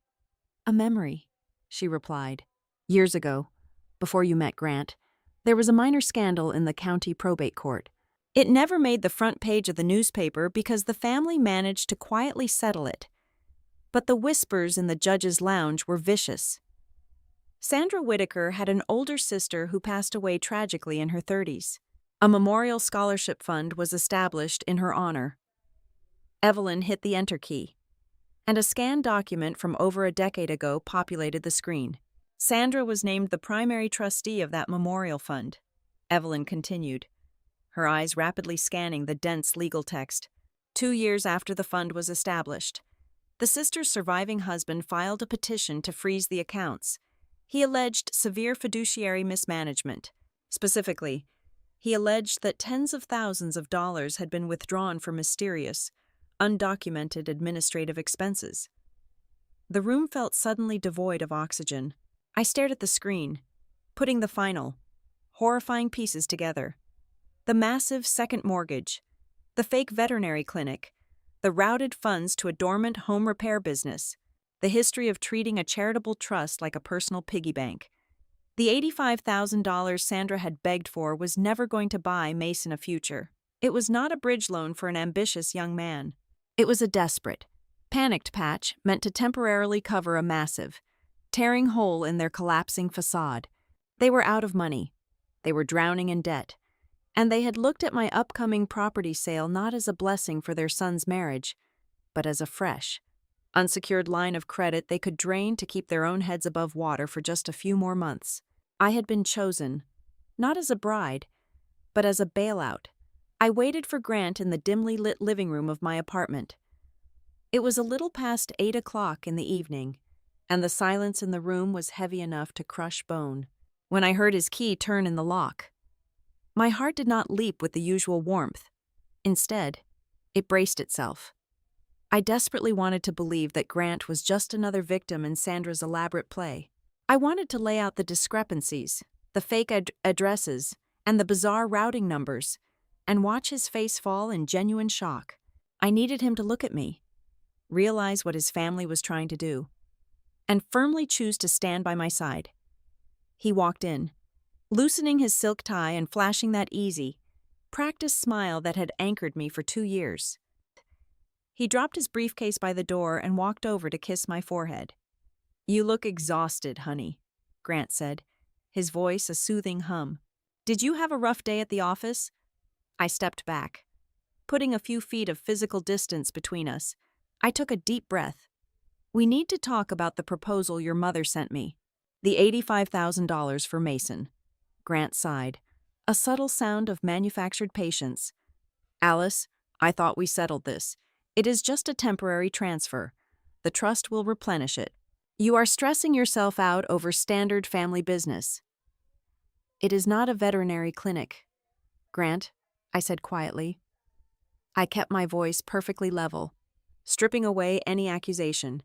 S1: "A memory," she replied. "Years ago, before you met Grant, there was a minor scandal in the county probate court. It never made the front page of the newspaper because the family managed to quietly settle it. But the whispers in the judge's lounge were vicious. Sandra Whitaker had an older sister who passed away tragically in her 30s. A memorial scholarship fund was established in her honor." Evelyn hit the enter key, and a scanned document from over a decade ago populated the screen. "Sandra was named the primary trustee of that memorial fund," Evelyn continued, her eyes rapidly scanning the dense legal text. 2 years after the fund was established, the sister's surviving husband filed a petition to freeze the accounts. He alleged severe fiduciary mismanagement. Specifically, he alleged that tens of thousands of dollars had been withdrawn for mysterious, undocumented administrative expenses. The room felt suddenly devoid of oxygen. I stared at the screen, putting the final, horrifying pieces together. The massive second mortgage, the fake veterinary clinic, the routed funds to a dormant home repair business, the history of treating a charitable trust like a personal piggy bank. The $85,000 Sandra had begged for was never going to buy Mason a future. It was not a bridge loan for an ambitious young man. It was a desperate, panicked patch meant to temporarily cover a massive, tearing hole in their collapsing facade. They were out of money. They were drowning in debt. And they had looked at my upcoming property sale not as a blessing for their son's marriage, but as a fresh, unsecured line of credit they could drain to keep their own heads above water for just a few more months. I had been chosen, not as a bride, but as a bailout. I waited for Grant in the dimly lit living room of my apartment. It was a little past 8 o'clock in the evening, and the silence in the room was heavy enough to crush bone. When I heard his key turn in the lock, my heart did not leap with the usual warmth. Instead, it braced itself. I desperately wanted to believe that Grant was just another victim in Sandra's elaborate play. I wanted to lay out the discrepancies, the fake addresses, and the bizarre routing numbers, and watch his face fall in genuine shock. I needed him to look at me, realize what his family was trying to do, and firmly choose to stand by my side. He walked in, loosening his silk tie and flashing that easy, practiced smile that had anchored me for 2 years. He dropped his briefcase by the door and walked over to kiss my forehead. "You look exhausted, honey," Grant said, his voice a soothing hum. "Did you have a rough day at the office?" I stepped back, putting a few feet of physical distance between us. I took a deep breath. "We need to talk about the proposal your mother sent me. The $85,000 for Mason." Grant sighed, a subtle sound of manufactured patience. "Alice, I thought we settled this. It is just a temporary transfer. The trust will replenish it. You are stressing yourself out over standard family business." "It is not a veterinary clinic, Grant," I said quietly. I kept my voice perfectly level, stripping away any accusation.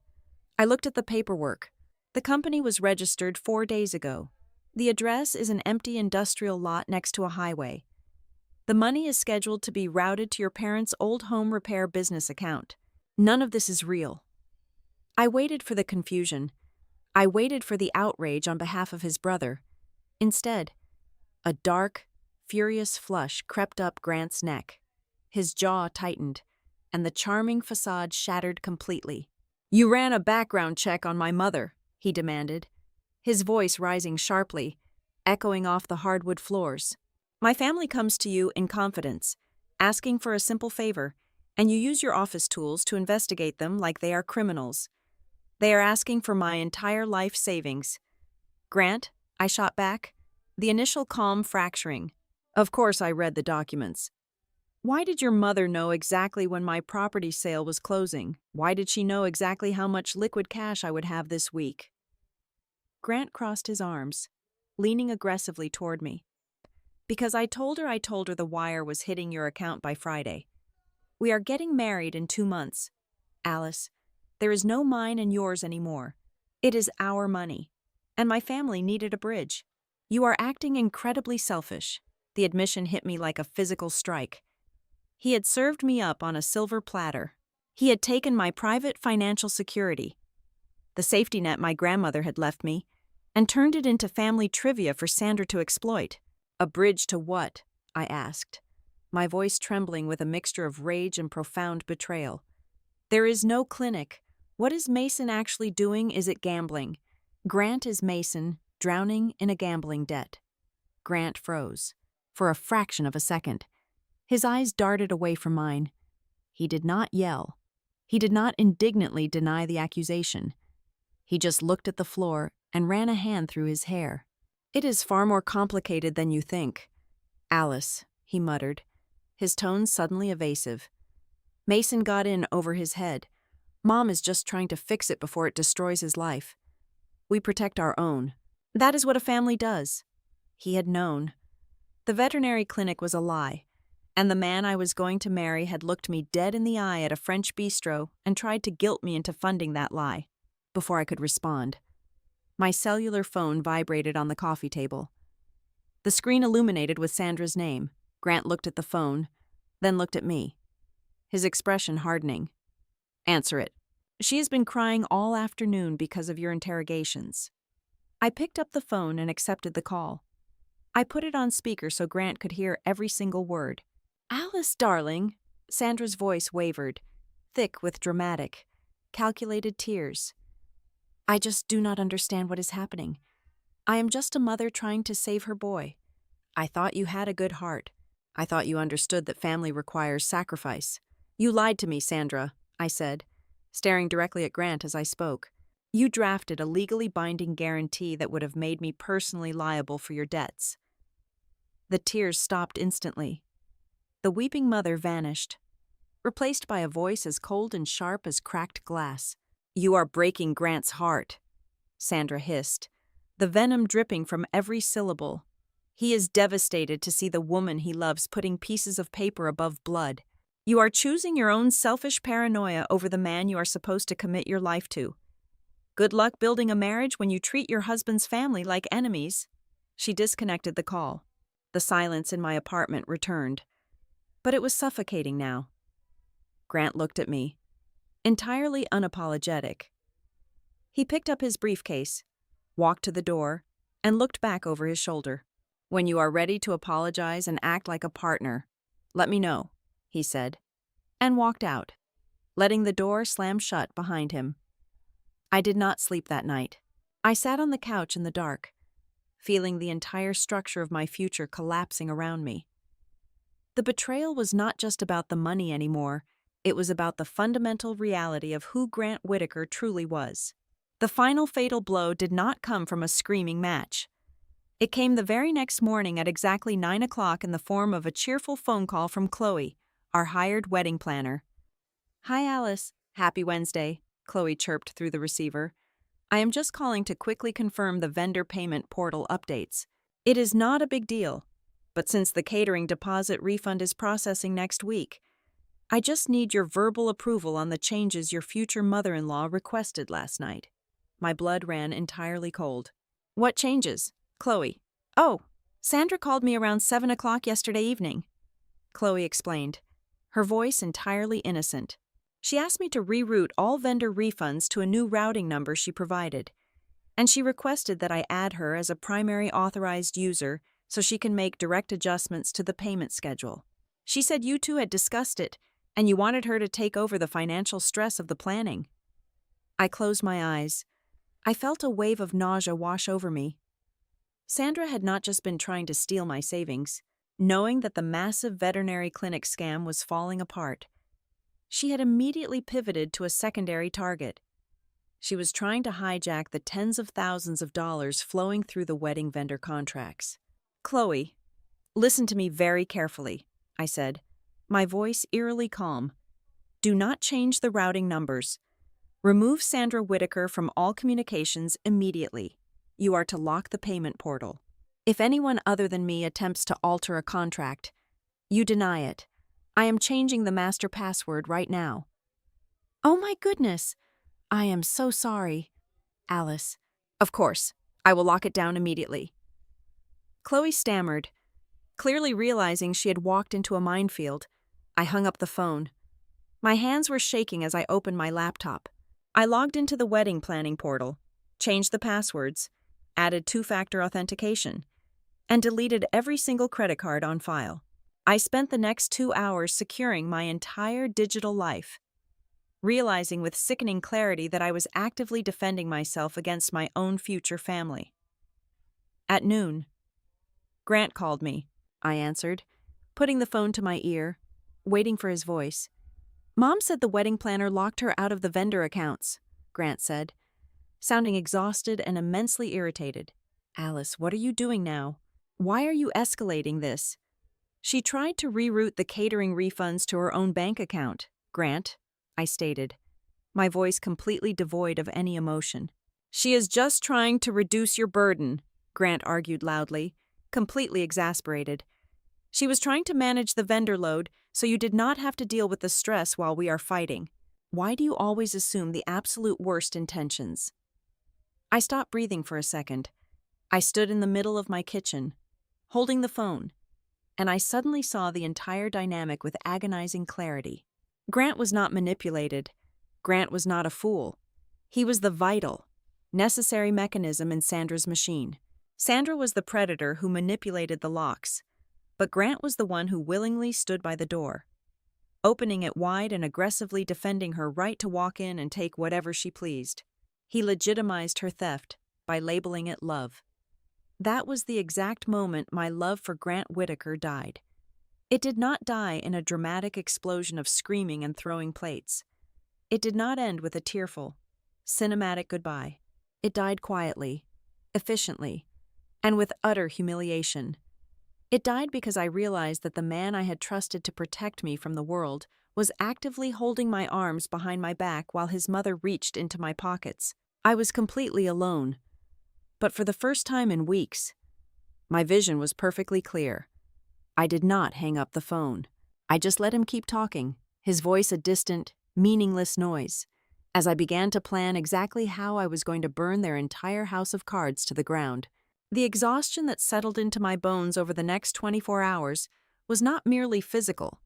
S1: I looked at the paperwork. The company was registered 4 days ago. The address is an empty industrial lot next to a highway. The money is scheduled to be routed to your parents' old home repair business account. None of this is real. I waited for the confusion. I waited for the outrage on behalf of his brother. Instead, a dark, furious flush crept up Grant's neck. His jaw tightened, and the charming facade shattered completely. "You ran a background check on my mother," he demanded, his voice rising sharply, echoing off the hardwood floors. "My family comes to you in confidence, asking for a simple favor, and you use your office tools to investigate them like they are criminals. They are asking for my entire life savings." "Grant," I shot back, the initial calm fracturing. "Of course I read the documents. Why did your mother know exactly when my property sale was closing? Why did she know exactly how much liquid cash I would have this week?" Grant crossed his arms, leaning aggressively toward me. "Because I told her the wire was hitting your account by Friday. We are getting married in 2 months. Alice, there is no mine and yours anymore. It is our money. And my family needed a bridge. You are acting incredibly selfish." The admission hit me like a physical strike. He had served me up on a silver platter. He had taken my private financial security, the safety net my grandmother had left me, and turned it into family trivia for Sandra to exploit. "A bridge to what?" I asked, my voice trembling with a mixture of rage and profound betrayal. "There is no clinic. What is Mason actually doing? Is it gambling? Grant is Mason, drowning in a gambling debt." Grant froze, for a fraction of a second. His eyes darted away from mine. He did not yell. He did not indignantly deny the accusation. He just looked at the floor and ran a hand through his hair. "It is far more complicated than you think, Alice," he muttered, his tone suddenly evasive. "Mason got in over his head. Mom is just trying to fix it before it destroys his life. We protect our own. That is what a family does." He had known. The veterinary clinic was a lie, and the man I was going to marry had looked me dead in the eye at a French bistro and tried to guilt me into funding that lie. Before I could respond, my cellular phone vibrated on the coffee table. The screen illuminated with Sandra's name. Grant looked at the phone, then looked at me, his expression hardening. "Answer it. She has been crying all afternoon because of your interrogations." I picked up the phone and accepted the call. I put it on speaker so Grant could hear every single word. "Alice, darling," Sandra's voice wavered, thick with dramatic, calculated tears. "I just do not understand what is happening. I am just a mother trying to save her boy. I thought you had a good heart. I thought you understood that family requires sacrifice." "You lied to me, Sandra," I said, staring directly at Grant as I spoke. "You drafted a legally binding guarantee that would have made me personally liable for your debts." The tears stopped instantly. The weeping mother vanished, replaced by a voice as cold and sharp as cracked glass. "You are breaking Grant's heart," Sandra hissed, the venom dripping from every syllable. "He is devastated to see the woman he loves putting pieces of paper above blood. You are choosing your own selfish paranoia over the man you are supposed to commit your life to. Good luck building a marriage when you treat your husband's family like enemies." She disconnected the call. The silence in my apartment returned, but it was suffocating now. Grant looked at me, entirely unapologetic. He picked up his briefcase, walked to the door, and looked back over his shoulder. "When you are ready to apologize and act like a partner, let me know," he said, and walked out. letting the door slam shut behind him. I did not sleep that night. I sat on the couch in the dark, feeling the entire structure of my future collapsing around me. The betrayal was not just about the money anymore, it was about the fundamental reality of who Grant Whitaker truly was. The final fatal blow did not come from a screaming match. It came the very next morning at exactly 9 o'clock in the form of a cheerful phone call from Chloe, our hired wedding planner. "Hi, Alice. Happy Wednesday," Chloe chirped through the receiver. "I am just calling to quickly confirm the vendor payment portal updates. It is not a big deal, but since the catering deposit refund is processing next week, I just need your verbal approval on the changes your future mother-in-law requested last night." My blood ran entirely cold. "What changes?" Chloe. "Oh, Sandra called me around 7 o'clock yesterday evening," Chloe explained, her voice entirely innocent. "She asked me to reroute all vendor refunds to a new routing number she provided, and she requested that I add her as a primary authorized user so she can make direct adjustments to the payment schedule. She said you two had discussed it, and you wanted her to take over the financial stress of the planning." I closed my eyes. I felt a wave of nausea wash over me. Sandra had not just been trying to steal my savings. Knowing that the massive veterinary clinic scam was falling apart, she had immediately pivoted to a secondary target. She was trying to hijack the tens of thousands of dollars flowing through the wedding vendor contracts. "Chloe, listen to me very carefully," I said, my voice eerily calm. "Do not change the routing numbers. Remove Sandra Whitaker from all communications immediately. You are to lock the payment portal. If anyone other than me attempts to alter a contract, you deny it. I am changing the master password right now." "Oh my goodness! I am so sorry, Alice." "Of course. I will lock it down immediately." Chloe stammered, clearly realizing she had walked into a minefield. I hung up the phone. My hands were shaking as I opened my laptop. I logged into the wedding planning portal, changed the passwords, added two-factor authentication, and deleted every single credit card on file. I spent the next 2 hours securing my entire digital life, realizing with sickening clarity that I was actively defending myself against my own future family. At noon, Grant called me. I answered, putting the phone to my ear, waiting for his voice. "Mom said the wedding planner locked her out of the vendor accounts," Grant said, sounding exhausted and immensely irritated. "Alice, what are you doing now? Why are you escalating this?" "She tried to reroute the catering refunds to her own bank account, Grant," I stated, my voice completely devoid of any emotion. "She is just trying to reduce your burden," Grant argued loudly, completely exasperated. "She was trying to manage the vendor load so you did not have to deal with the stress while we are fighting. Why do you always assume the absolute worst intentions?" I stopped breathing for a second. I stood in the middle of my kitchen, holding the phone, and I suddenly saw the entire dynamic with agonizing clarity. Grant was not manipulated. Grant was not a fool. He was the vital, necessary mechanism in Sandra's machine. Sandra was the predator who manipulated the locks, but Grant was the one who willingly stood by the door, opening it wide and aggressively defending her right to walk in and take whatever she pleased. He legitimized her theft by labeling it love. That was the exact moment my love for Grant Whitaker died. It did not die in a dramatic explosion of screaming and throwing plates. It did not end with a tearful, cinematic goodbye. It died quietly, efficiently, and with utter humiliation. It died because I realized that the man I had trusted to protect me from the world was actively holding my arms behind my back while his mother reached into my pockets. I was completely alone. But for the first time in weeks, my vision was perfectly clear. I did not hang up the phone. I just let him keep talking, his voice a distant, meaningless noise, as I began to plan exactly how I was going to burn their entire house of cards to the ground. The exhaustion that settled into my bones over the next 24 hours was not merely physical.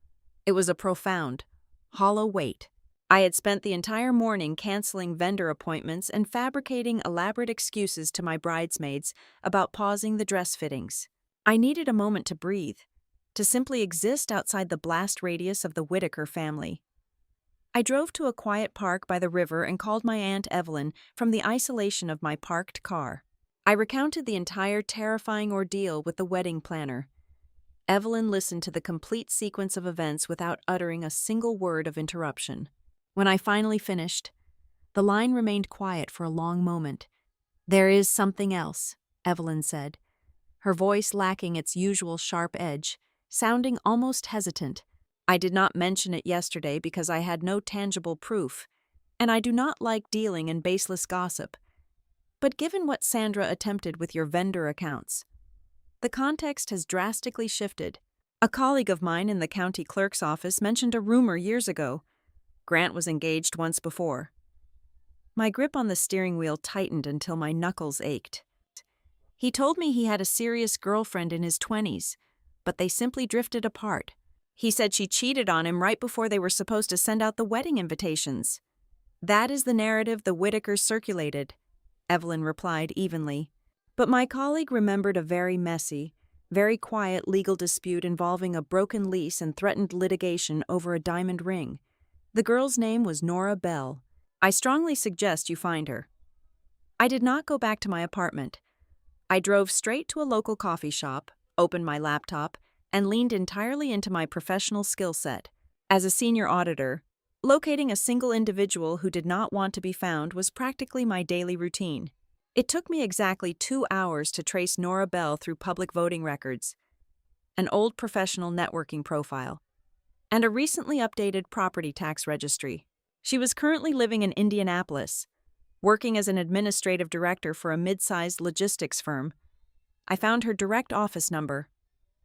S1: It was a profound, hollow weight. I had spent the entire morning canceling vendor appointments and fabricating elaborate excuses to my bridesmaids about pausing the dress fittings. I needed a moment to breathe, to simply exist outside the blast radius of the Whitaker family. I drove to a quiet park by the river and called my Aunt Evelyn from the isolation of my parked car. I recounted the entire terrifying ordeal with the wedding planner. Evelyn listened to the complete sequence of events without uttering a single word of interruption. When I finally finished, the line remained quiet for a long moment. "There is something else," Evelyn said, her voice lacking its usual sharp edge, sounding almost hesitant. "I did not mention it yesterday because I had no tangible proof, and I do not like dealing in baseless gossip. But given what Sandra attempted with your vendor accounts, the context has drastically shifted. A colleague of mine in the county clerk's office mentioned a rumor years ago. Grant was engaged once before." My grip on the steering wheel tightened until my knuckles ached. "He told me he had a serious girlfriend in his 20s, but they simply drifted apart. He said she cheated on him right before they were supposed to send out the wedding invitations." "That is the narrative the Whitakers circulated," Evelyn replied evenly. But my colleague remembered a very messy, very quiet legal dispute involving a broken lease and threatened litigation over a diamond ring. The girl's name was Nora Bell. "I strongly suggest you find her." I did not go back to my apartment. I drove straight to a local coffee shop, opened my laptop, and leaned entirely into my professional skill set. As a senior auditor, locating a single individual who did not want to be found was practically my daily routine. It took me exactly 2 hours to trace Nora Bell through public voting records, an old professional networking profile, and a recently updated property tax registry. She was currently living in Indianapolis, working as an administrative director for a mid-sized logistics firm. I found her direct office number.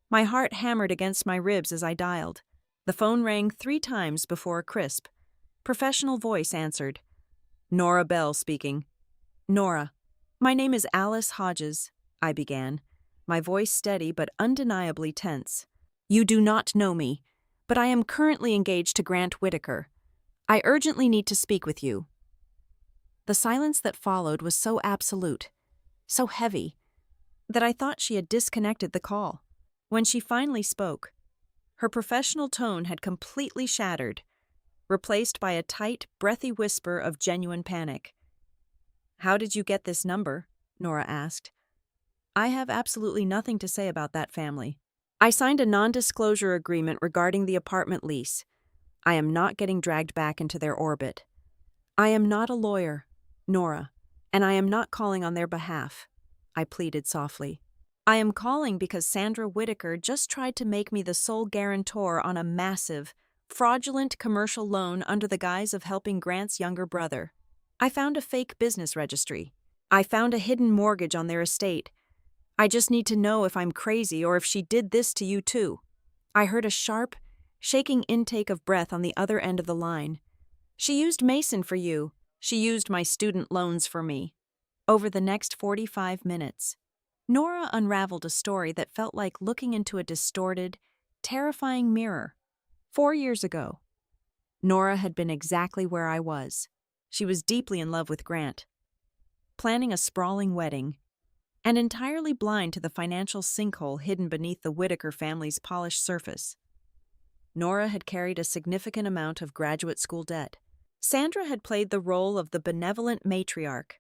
S1: My heart hammered against my ribs as I dialed. The phone rang 3 times before a crisp, professional voice answered. "Nora Bell speaking." "Nora, my name is Alice Hodges," I began, my voice steady but undeniably tense. "You do not know me, but I am currently engaged to Grant Whitaker. I urgently need to speak with you." The silence that followed was so absolute, so heavy, that I thought she had disconnected the call. When she finally spoke, her professional tone had completely shattered, replaced by a tight, breathy whisper of genuine panic. "How did you get this number?" Nora asked. "I have absolutely nothing to say about that family. I signed a non-disclosure agreement regarding the apartment lease. I am not getting dragged back into their orbit. I am not a lawyer, Nora, and I am not calling on their behalf," I pleaded softly. "I am calling because Sandra Whitaker just tried to make me the sole guarantor on a massive, fraudulent commercial loan under the guise of helping Grant's younger brother. I found a fake business registry. I found a hidden mortgage on their estate. I just need to know if I'm crazy or if she did this to you too." I heard a sharp, shaking intake of breath on the other end of the line. "She used Mason for you. She used my student loans for me." Over the next 45 minutes, Nora unraveled a story that felt like looking into a distorted, terrifying mirror. 4 years ago, Nora had been exactly where I was. She was deeply in love with Grant, planning a sprawling wedding, and entirely blind to the financial sinkhole hidden beneath the Whitaker family's polished surface. Nora had carried a significant amount of graduate school debt. Sandra had played the role of the benevolent matriarch,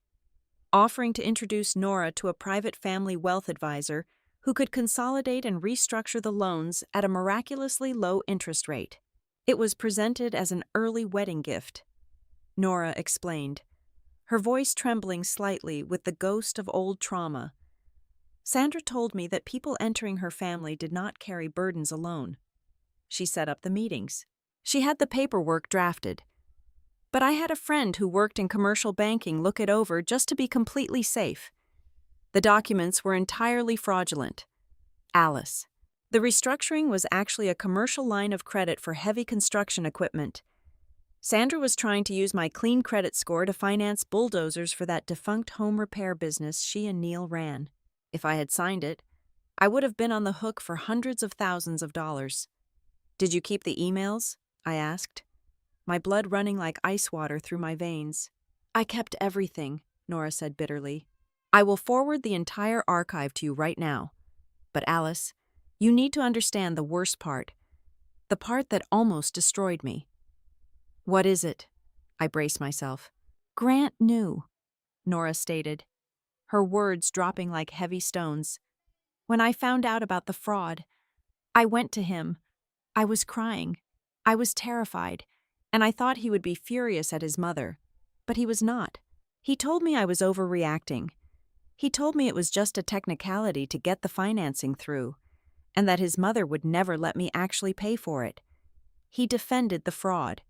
S1: offering to introduce Nora to a private family wealth advisor who could consolidate and restructure the loans at a miraculously low interest rate. It was presented as an early wedding gift, Nora explained, her voice trembling slightly with the ghost of old trauma. Sandra told me that people entering her family did not carry burdens alone. She set up the meetings. She had the paperwork drafted. But I had a friend who worked in commercial banking look it over just to be completely safe. The documents were entirely fraudulent. Alice. The restructuring was actually a commercial line of credit for heavy construction equipment. Sandra was trying to use my clean credit score to finance bulldozers for that defunct home repair business she and Neil ran. If I had signed it, I would have been on the hook for hundreds of thousands of dollars. "Did you keep the emails?" I asked, my blood running like ice water through my veins. "I kept everything," Nora said bitterly. "I will forward the entire archive to you right now. But Alice, you need to understand the worst part, the part that almost destroyed me. What is it? I braced myself. Grant knew, Nora stated, her words dropping like heavy stones. When I found out about the fraud, I went to him. I was crying. I was terrified, and I thought he would be furious at his mother. But he was not. He told me I was overreacting. He told me it was just a technicality to get the financing through, and that his mother would never let me actually pay for it. He defended the fraud.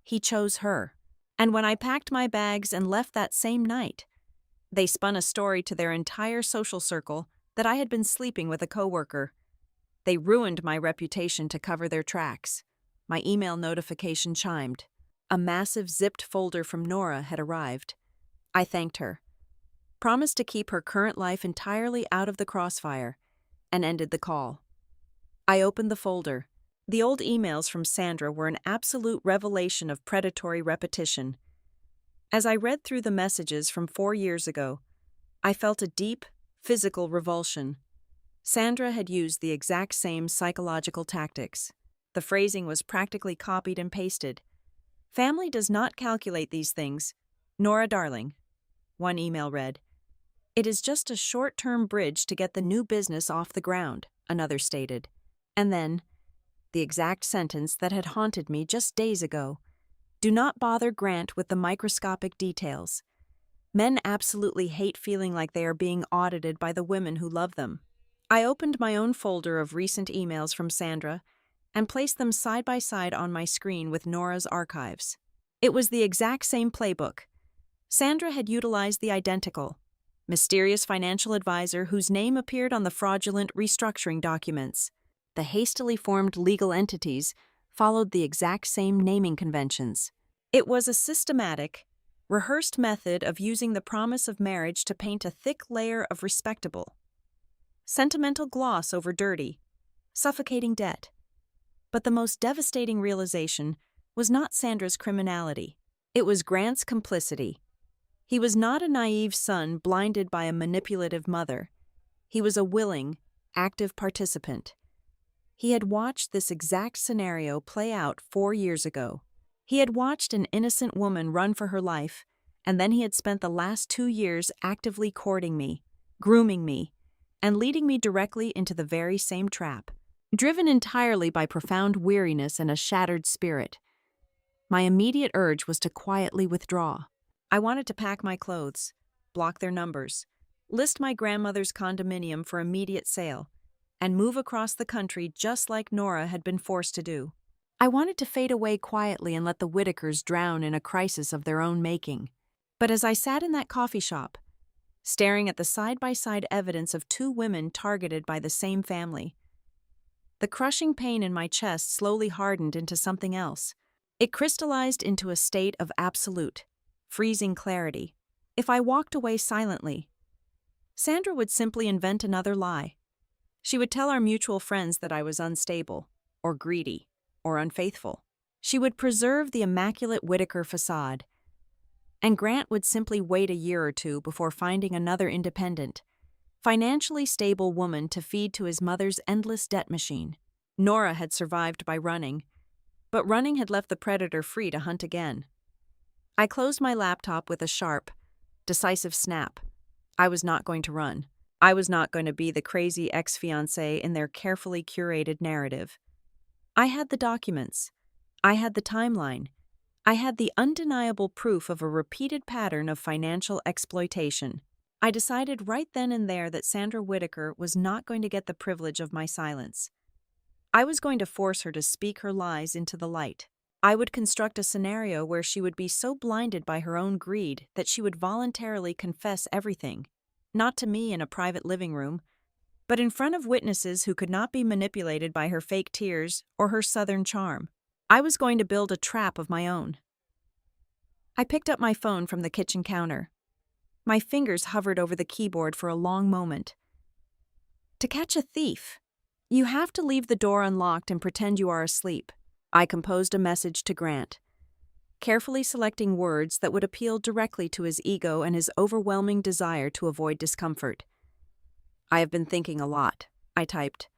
S1: He chose her. And when I packed my bags and left that same night, they spun a story to their entire social circle that I had been sleeping with a coworker. They ruined my reputation to cover their tracks. My email notification chimed. A massive zipped folder from Nora had arrived. I thanked her, promised to keep her current life entirely out of the crossfire, and ended the call. I opened the folder. The old emails from Sandra were an absolute revelation of predatory repetition. As I read through the messages from 4 years ago, I felt a deep, physical revulsion. Sandra had used the exact same psychological tactics. The phrasing was practically copied and pasted. Family does not calculate these things. Nora darling, one email read. It is just a short-term bridge to get the new business off the ground, another stated. And then, the exact sentence that had haunted me just days ago. Do not bother Grant with the microscopic details. Men absolutely hate feeling like they are being audited by the women who love them. I opened my own folder of recent emails from Sandra and placed them side by side on my screen with Nora's archives. It was the exact same playbook. Sandra had utilized the identical, mysterious financial advisor whose name appeared on the fraudulent restructuring documents. The hastily formed legal entities followed the exact same naming conventions. It was a systematic, rehearsed method of using the promise of marriage to paint a thick layer of respectable, sentimental gloss over dirty, suffocating debt. But the most devastating realization was not Sandra's criminality. It was Grant's complicity. He was not a naive son blinded by a manipulative mother. He was a willing, active participant. He had watched this exact scenario play out 4 years ago. He had watched an innocent woman run for her life, and then he had spent the last 2 years actively courting me, grooming me, and leading me directly into the very same trap. Driven entirely by profound weariness and a shattered spirit, my immediate urge was to quietly withdraw. I wanted to pack my clothes, block their numbers, list my grandmother's condominium for immediate sale, and move across the country just like Nora had been forced to do. I wanted to fade away quietly and let the Whitakers drown in a crisis of their own making. But as I sat in that coffee shop, staring at the side-by-side evidence of 2 women targeted by the same family, the crushing pain in my chest slowly hardened into something else. It crystallized into a state of absolute, freezing clarity. If I walked away silently, Sandra would simply invent another lie. She would tell our mutual friends that I was unstable, or greedy, or unfaithful. She would preserve the immaculate Whitaker facade, and Grant would simply wait a year or 2 before finding another independent, financially stable woman to feed to his mother's endless debt machine. Nora had survived by running, but running had left the predator free to hunt again. I closed my laptop with a sharp, decisive snap. I was not going to run. I was not going to be the crazy ex-fiancé in their carefully curated narrative. I had the documents. I had the timeline. I had the undeniable proof of a repeated pattern of financial exploitation. I decided right then and there that Sandra Whitaker was not going to get the privilege of my silence. I was going to force her to speak her lies into the light. I would construct a scenario where she would be so blinded by her own greed that she would voluntarily confess everything. Not to me in a private living room, but in front of witnesses who could not be manipulated by her fake tears or her southern charm. I was going to build a trap of my own. I picked up my phone from the kitchen counter. My fingers hovered over the keyboard for a long moment. To catch a thief, you have to leave the door unlocked and pretend you are asleep. I composed a message to Grant, carefully selecting words that would appeal directly to his ego and his overwhelming desire to avoid discomfort. I have been thinking a lot, I typed.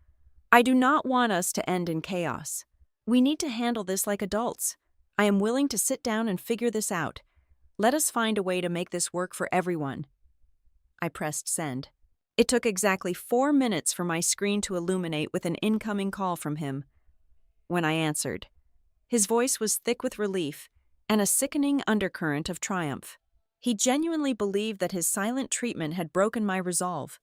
S1: I do not want us to end in chaos. We need to handle this like adults. I am willing to sit down and figure this out. Let us find a way to make this work for everyone. I pressed send. It took exactly 4 minutes for my screen to illuminate with an incoming call from him. When I answered, his voice was thick with relief and a sickening undercurrent of triumph. He genuinely believed that his silent treatment had broken my resolve.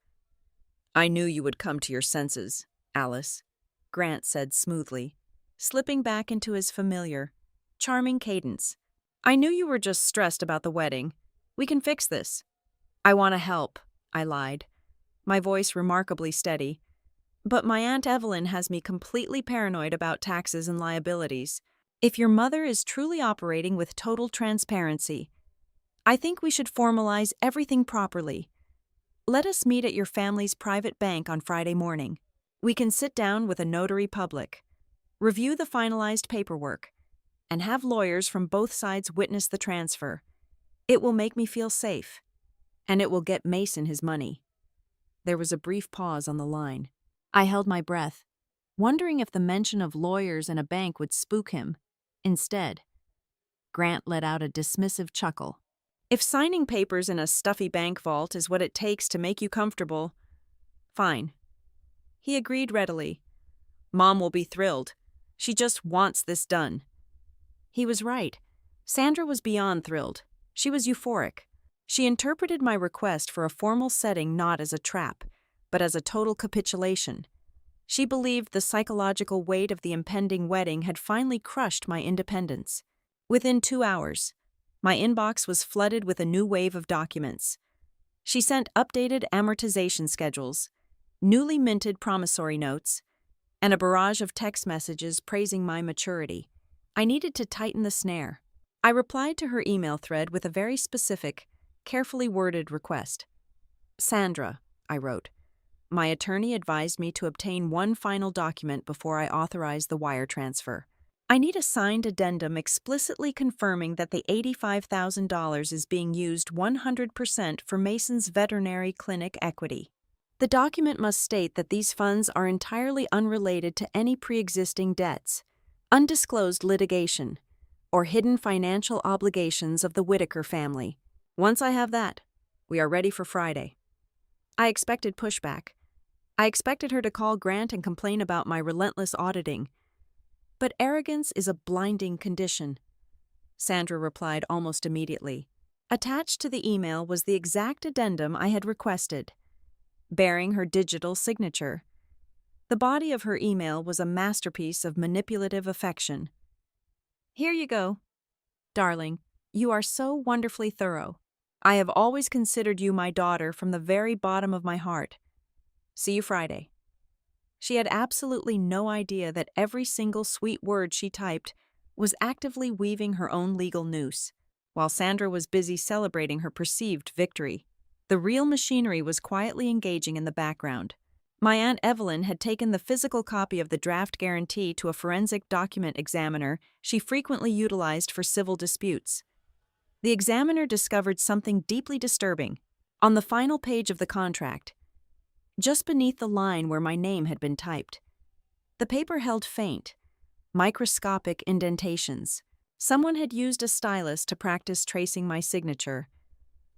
S1: "I knew you would come to your senses, Alice," Grant said smoothly, slipping back into his familiar, charming cadence. "I knew you were just stressed about the wedding. We can fix this." "I want to help," I lied, my voice remarkably steady. "But my Aunt Evelyn has me completely paranoid about taxes and liabilities. If your mother is truly operating with total transparency, I think we should formalize everything properly. Let us meet at your family's private bank on Friday morning. We can sit down with a notary public, review the finalized paperwork, and have lawyers from both sides witness the transfer. It will make me feel safe, and it will get Mason his money." There was a brief pause on the line. I held my breath, wondering if the mention of lawyers and a bank would spook him. Instead, Grant let out a dismissive chuckle. "If signing papers in a stuffy bank vault is what it takes to make you comfortable, fine." He agreed readily. "Mom will be thrilled. She just wants this done." He was right. Sandra was beyond thrilled. She was euphoric. She interpreted my request for a formal setting not as a trap, but as a total capitulation. She believed the psychological weight of the impending wedding had finally crushed my independence. Within 2 hours, my inbox was flooded with a new wave of documents. She sent updated amortization schedules, newly minted promissory notes, and a barrage of text messages praising my maturity. I needed to tighten the snare. I replied to her email thread with a very specific, carefully worded request. "Sandra," I wrote, "my attorney advised me to obtain one final document before I authorize the wire transfer. I need a signed addendum explicitly confirming that the $85,000 is being used 100% for Mason's veterinary clinic equity. The document must state that these funds are entirely unrelated to any pre-existing debts, undisclosed litigation, or hidden financial obligations of the Whitaker family. Once I have that, we are ready for Friday." I expected pushback. I expected her to call Grant and complain about my relentless auditing. But arrogance is a blinding condition. Sandra replied almost immediately. Attached to the email was the exact addendum I had requested, bearing her digital signature. The body of her email was a masterpiece of manipulative affection. "Here you go. Darling, you are so wonderfully thorough. I have always considered you my daughter from the very bottom of my heart. See you Friday." She had absolutely no idea that every single sweet word she typed was actively weaving her own legal noose, while Sandra was busy celebrating her perceived victory. The real machinery was quietly engaging in the background. My Aunt Evelyn had taken the physical copy of the draft guarantee to a forensic document examiner she frequently utilized for civil disputes. The examiner discovered something deeply disturbing. On the final page of the contract, just beneath the line where my name had been typed, the paper held faint, microscopic indentations. Someone had used a stylus to practice tracing my signature,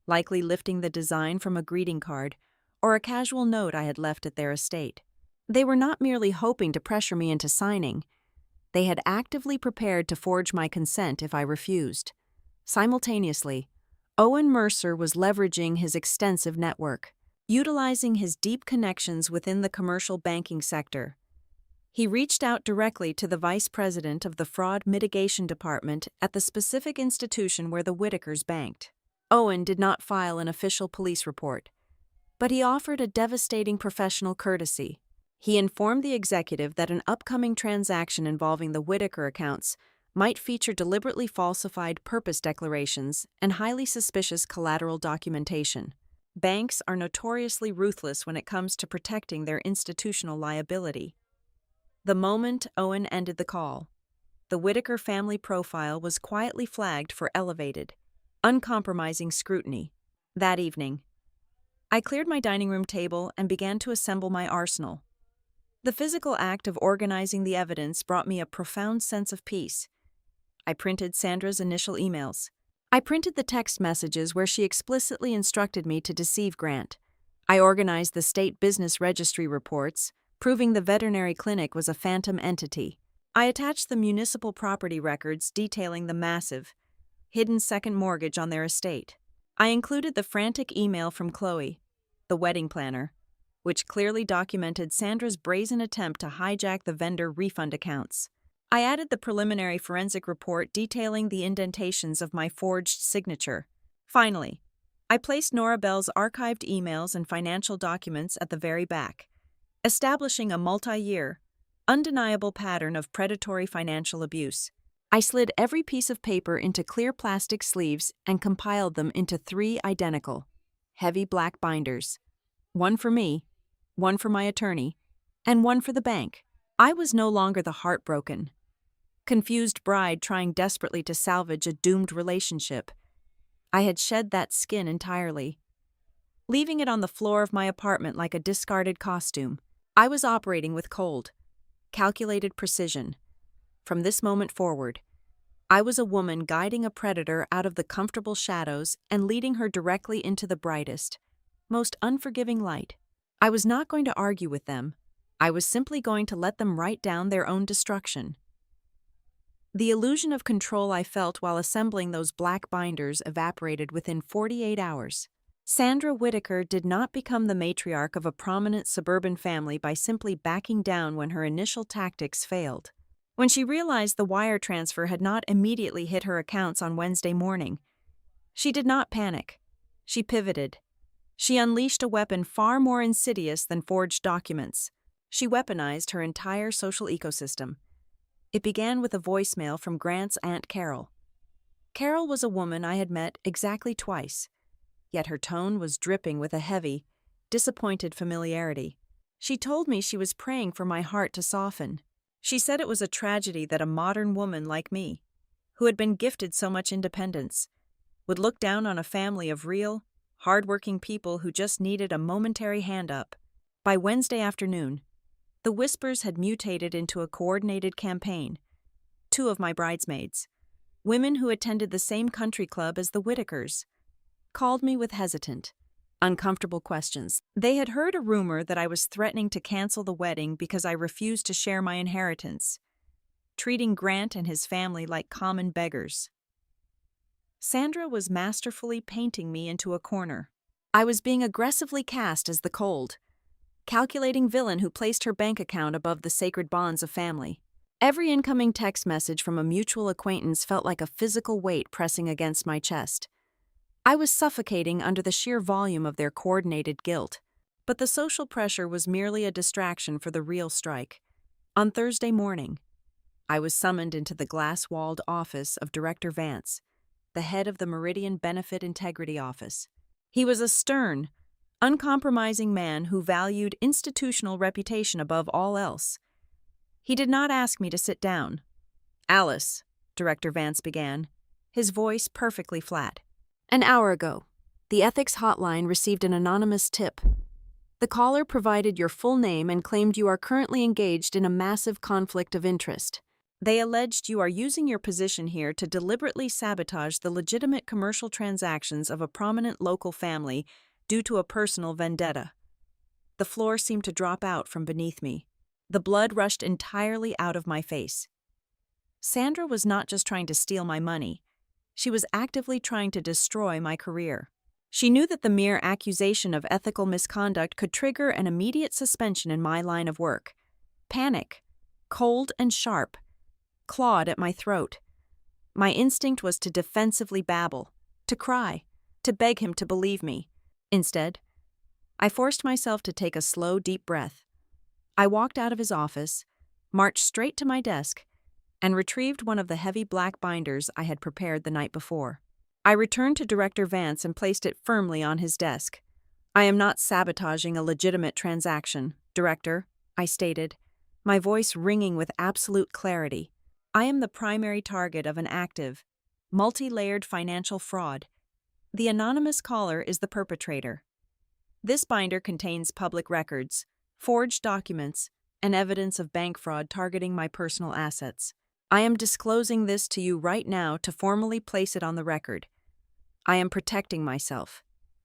S1: likely lifting the design from a greeting card or a casual note I had left at their estate. They were not merely hoping to pressure me into signing. They had actively prepared to forge my consent if I refused. Simultaneously, Owen Mercer was leveraging his extensive network, utilizing his deep connections within the commercial banking sector. He reached out directly to the vice president of the fraud mitigation department at the specific institution where the Whitakers banked. Owen did not file an official police report, but he offered a devastating professional courtesy. He informed the executive that an upcoming transaction involving the Whitaker accounts might feature deliberately falsified purpose declarations and highly suspicious collateral documentation. Banks are notoriously ruthless when it comes to protecting their institutional liability. The moment Owen ended the call, the Whitaker family profile was quietly flagged for elevated, uncompromising scrutiny. That evening, I cleared my dining room table and began to assemble my arsenal. The physical act of organizing the evidence brought me a profound sense of peace. I printed Sandra's initial emails. I printed the text messages where she explicitly instructed me to deceive Grant. I organized the state business registry reports, proving the veterinary clinic was a phantom entity. I attached the municipal property records detailing the massive, hidden second mortgage on their estate. I included the frantic email from Chloe, the wedding planner, which clearly documented Sandra's brazen attempt to hijack the vendor refund accounts. I added the preliminary forensic report detailing the indentations of my forged signature. Finally, I placed Nora Bell's archived emails and financial documents at the very back, establishing a multi-year, undeniable pattern of predatory financial abuse. I slid every piece of paper into clear plastic sleeves and compiled them into 3 identical, heavy black binders. One for me, one for my attorney, and one for the bank. I was no longer the heartbroken, confused bride trying desperately to salvage a doomed relationship. I had shed that skin entirely, leaving it on the floor of my apartment like a discarded costume. I was operating with cold, calculated precision. From this moment forward, I was a woman guiding a predator out of the comfortable shadows and leading her directly into the brightest, most unforgiving light. I was not going to argue with them. I was simply going to let them write down their own destruction. The illusion of control I felt while assembling those black binders evaporated within 48 hours. Sandra Whitaker did not become the matriarch of a prominent suburban family by simply backing down when her initial tactics failed. When she realized the wire transfer had not immediately hit her accounts on Wednesday morning, she did not panic. She pivoted. She unleashed a weapon far more insidious than forged documents. She weaponized her entire social ecosystem. It began with a voicemail from Grant's Aunt Carol. Carol was a woman I had met exactly twice, yet her tone was dripping with a heavy, disappointed familiarity. She told me she was praying for my heart to soften. She said it was a tragedy that a modern woman like me, who had been gifted so much independence, would look down on a family of real, hard-working people who just needed a momentary hand up. By Wednesday afternoon, the whispers had mutated into a coordinated campaign. 2 of my bridesmaids, women who attended the same country club as the Whitakers, called me with hesitant, uncomfortable questions. They had heard a rumor that I was threatening to cancel the wedding because I refused to share my inheritance, treating Grant and his family like common beggars. Sandra was masterfully painting me into a corner. I was being aggressively cast as the cold, calculating villain who placed her bank account above the sacred bonds of family. Every incoming text message from a mutual acquaintance felt like a physical weight pressing against my chest. I was suffocating under the sheer volume of their coordinated guilt. But the social pressure was merely a distraction for the real strike. On Thursday morning, I was summoned into the glass-walled office of Director Vance, the head of the Meridian Benefit Integrity Office. He was a stern, uncompromising man who valued institutional reputation above all else. He did not ask me to sit down. "Alice," Director Vance began, his voice perfectly flat. "An hour ago, the ethics hotline received an anonymous tip. The caller provided your full name and claimed you are currently engaged in a massive conflict of interest. They alleged you are using your position here to deliberately sabotage the legitimate commercial transactions of a prominent local family due to a personal vendetta." The floor seemed to drop out from beneath me. The blood rushed entirely out of my face. Sandra was not just trying to steal my money. She was actively trying to destroy my career. She knew that the mere accusation of ethical misconduct could trigger an immediate suspension in my line of work. Panic, cold and sharp, clawed at my throat. My instinct was to defensively babble, to cry, to beg him to believe me. Instead, I forced myself to take a slow, deep breath. I walked out of his office, marched straight to my desk, and retrieved one of the heavy black binders I had prepared the night before. I returned to Director Vance and placed it firmly on his desk. "I am not sabotaging a legitimate transaction, Director," I stated, my voice ringing with absolute clarity. "I am the primary target of an active, multi-layered financial fraud. The anonymous caller is the perpetrator. This binder contains public records, forged documents, and evidence of bank fraud targeting my personal assets. I am disclosing this to you right now to formally place it on the record. I am protecting myself,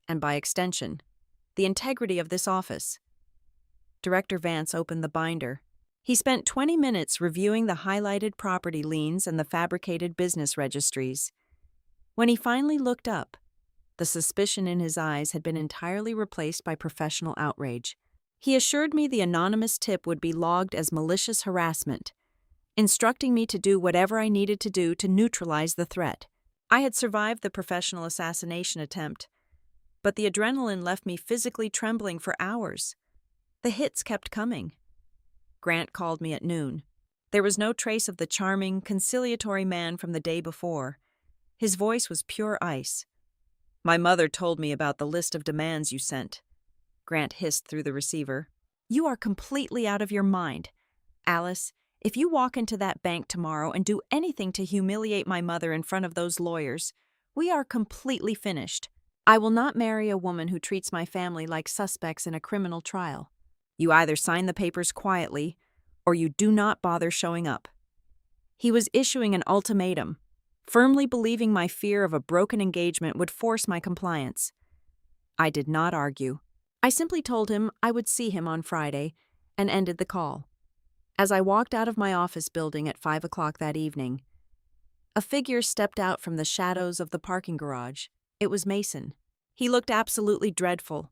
S1: and by extension, the integrity of this office." Director Vance opened the binder. He spent 20 minutes reviewing the highlighted property liens and the fabricated business registries. When he finally looked up, the suspicion in his eyes had been entirely replaced by professional outrage. He assured me the anonymous tip would be logged as malicious harassment, instructing me to do whatever I needed to do to neutralize the threat. I had survived the professional assassination attempt, but the adrenaline left me physically trembling for hours. The hits kept coming. Grant called me at noon. There was no trace of the charming, conciliatory man from the day before. His voice was pure ice. "My mother told me about the list of demands you sent," Grant hissed through the receiver. "You are completely out of your mind. Alice, if you walk into that bank tomorrow and do anything to humiliate my mother in front of those lawyers, we are completely finished. I will not marry a woman who treats my family like suspects in a criminal trial. You either sign the papers quietly, or you do not bother showing up." He was issuing an ultimatum, firmly believing my fear of a broken engagement would force my compliance. I did not argue. I simply told him I would see him on Friday and ended the call. As I walked out of my office building at 5 o'clock that evening, a figure stepped out from the shadows of the parking garage. It was Mason. He looked absolutely dreadful.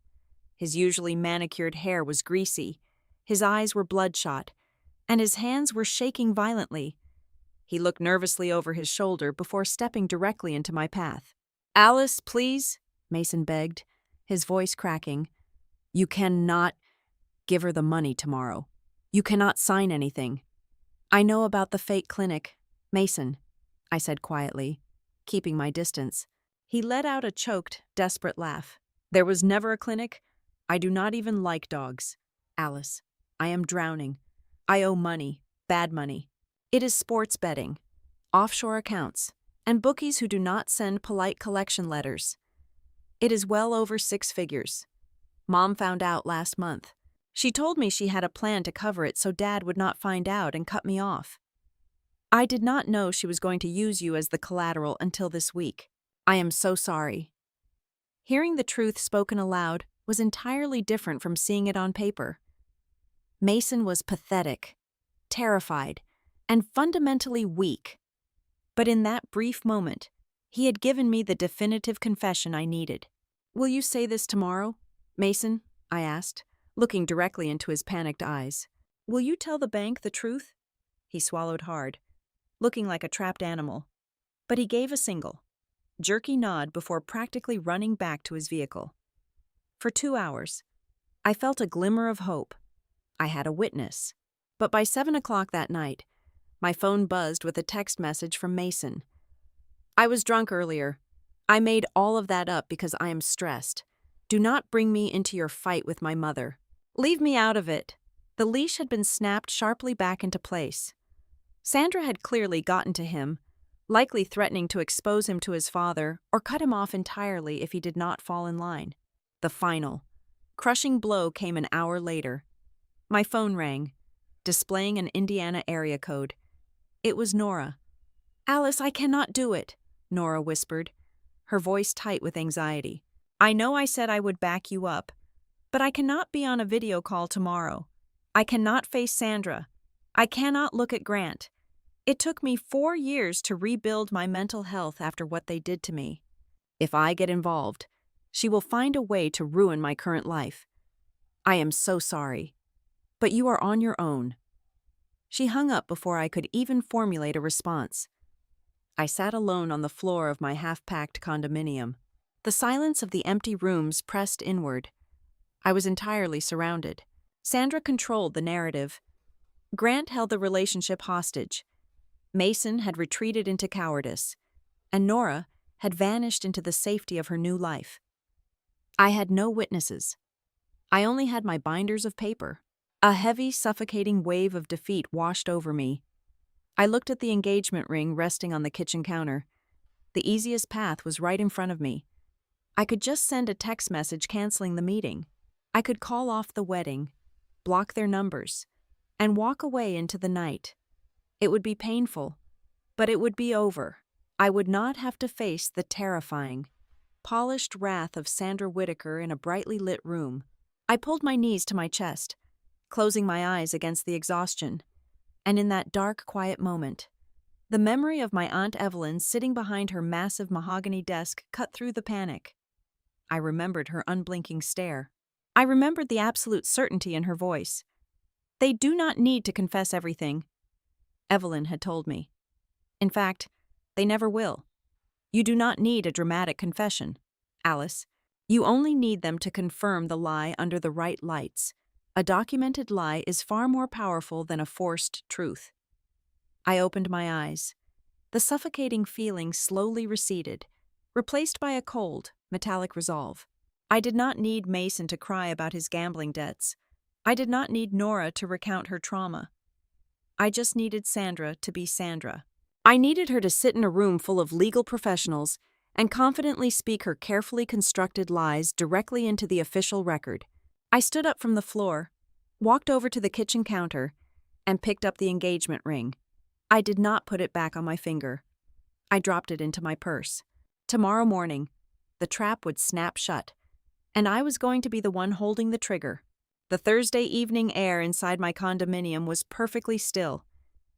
S1: His usually manicured hair was greasy, his eyes were bloodshot, and his hands were shaking violently. He looked nervously over his shoulder before stepping directly into my path. "Alice, please," Mason begged, his voice cracking. "You cannot give her the money tomorrow. You cannot sign anything." "I know about the fake clinic, Mason," I said quietly, keeping my distance. He let out a choked, desperate laugh. "There was never a clinic. I do not even like dogs. Alice, I am drowning. I owe money, bad money. It is sports betting, offshore accounts, and bookies who do not send polite collection letters. It is well over 6 figures. Mom found out last month. She told me she had a plan to cover it so Dad would not find out and cut me off. I did not know she was going to use you as the collateral until this week. I am so sorry." Hearing the truth spoken aloud was entirely different from seeing it on paper. Mason was pathetic, terrified, and fundamentally weak. But in that brief moment, he had given me the definitive confession I needed. "Will you say this tomorrow, Mason?" I asked, looking directly into his panicked eyes. "Will you tell the bank the truth?" He swallowed hard, looking like a trapped animal. But he gave a single, jerky nod before practically running back to his vehicle. For 2 hours, I felt a glimmer of hope. I had a witness. But by 7 o'clock that night, my phone buzzed with a text message from Mason. "I was drunk earlier. I made all of that up because I am stressed. Do not bring me into your fight with my mother. Leave me out of it." The leash had been snapped sharply back into place. Sandra had clearly gotten to him, likely threatening to expose him to his father or cut him off entirely if he did not fall in line. The final, crushing blow came an hour later. My phone rang, displaying an Indiana area code. It was Nora. "Alice, I cannot do it," Nora whispered, her voice tight with anxiety. "I know I said I would back you up, but I cannot be on a video call tomorrow. I cannot face Sandra. I cannot look at Grant. It took me 4 years to rebuild my mental health after what they did to me. If I get involved, she will find a way to ruin my current life. I am so sorry, but you are on your own." She hung up before I could even formulate a response. I sat alone on the floor of my half-packed condominium. The silence of the empty rooms pressed inward. I was entirely surrounded. Sandra controlled the narrative. Grant held the relationship hostage. Mason had retreated into cowardice, and Nora had vanished into the safety of her new life. I had no witnesses. I only had my binders of paper. A heavy, suffocating wave of defeat washed over me. I looked at the engagement ring resting on the kitchen counter. The easiest path was right in front of me. I could just send a text message canceling the meeting. I could call off the wedding, block their numbers, and walk away into the night. It would be painful, But it would be over. I would not have to face the terrifying, polished wrath of Sandra Whitaker in a brightly lit room. I pulled my knees to my chest, closing my eyes against the exhaustion. And in that dark, quiet moment, the memory of my Aunt Evelyn sitting behind her massive mahogany desk cut through the panic. I remembered her unblinking stare. I remembered the absolute certainty in her voice. They do not need to confess everything, Evelyn had told me. In fact, they never will. You do not need a dramatic confession, Alice. You only need them to confirm the lie under the right lights. A documented lie is far more powerful than a forced truth. I opened my eyes. The suffocating feeling slowly receded, replaced by a cold, metallic resolve. I did not need Mason to cry about his gambling debts. I did not need Nora to recount her trauma. I just needed Sandra to be Sandra. I needed her to sit in a room full of legal professionals and confidently speak her carefully constructed lies directly into the official record. I stood up from the floor, walked over to the kitchen counter, and picked up the engagement ring. I did not put it back on my finger. I dropped it into my purse. Tomorrow morning, the trap would snap shut, and I was going to be the one holding the trigger. The Thursday evening air inside my condominium was perfectly still,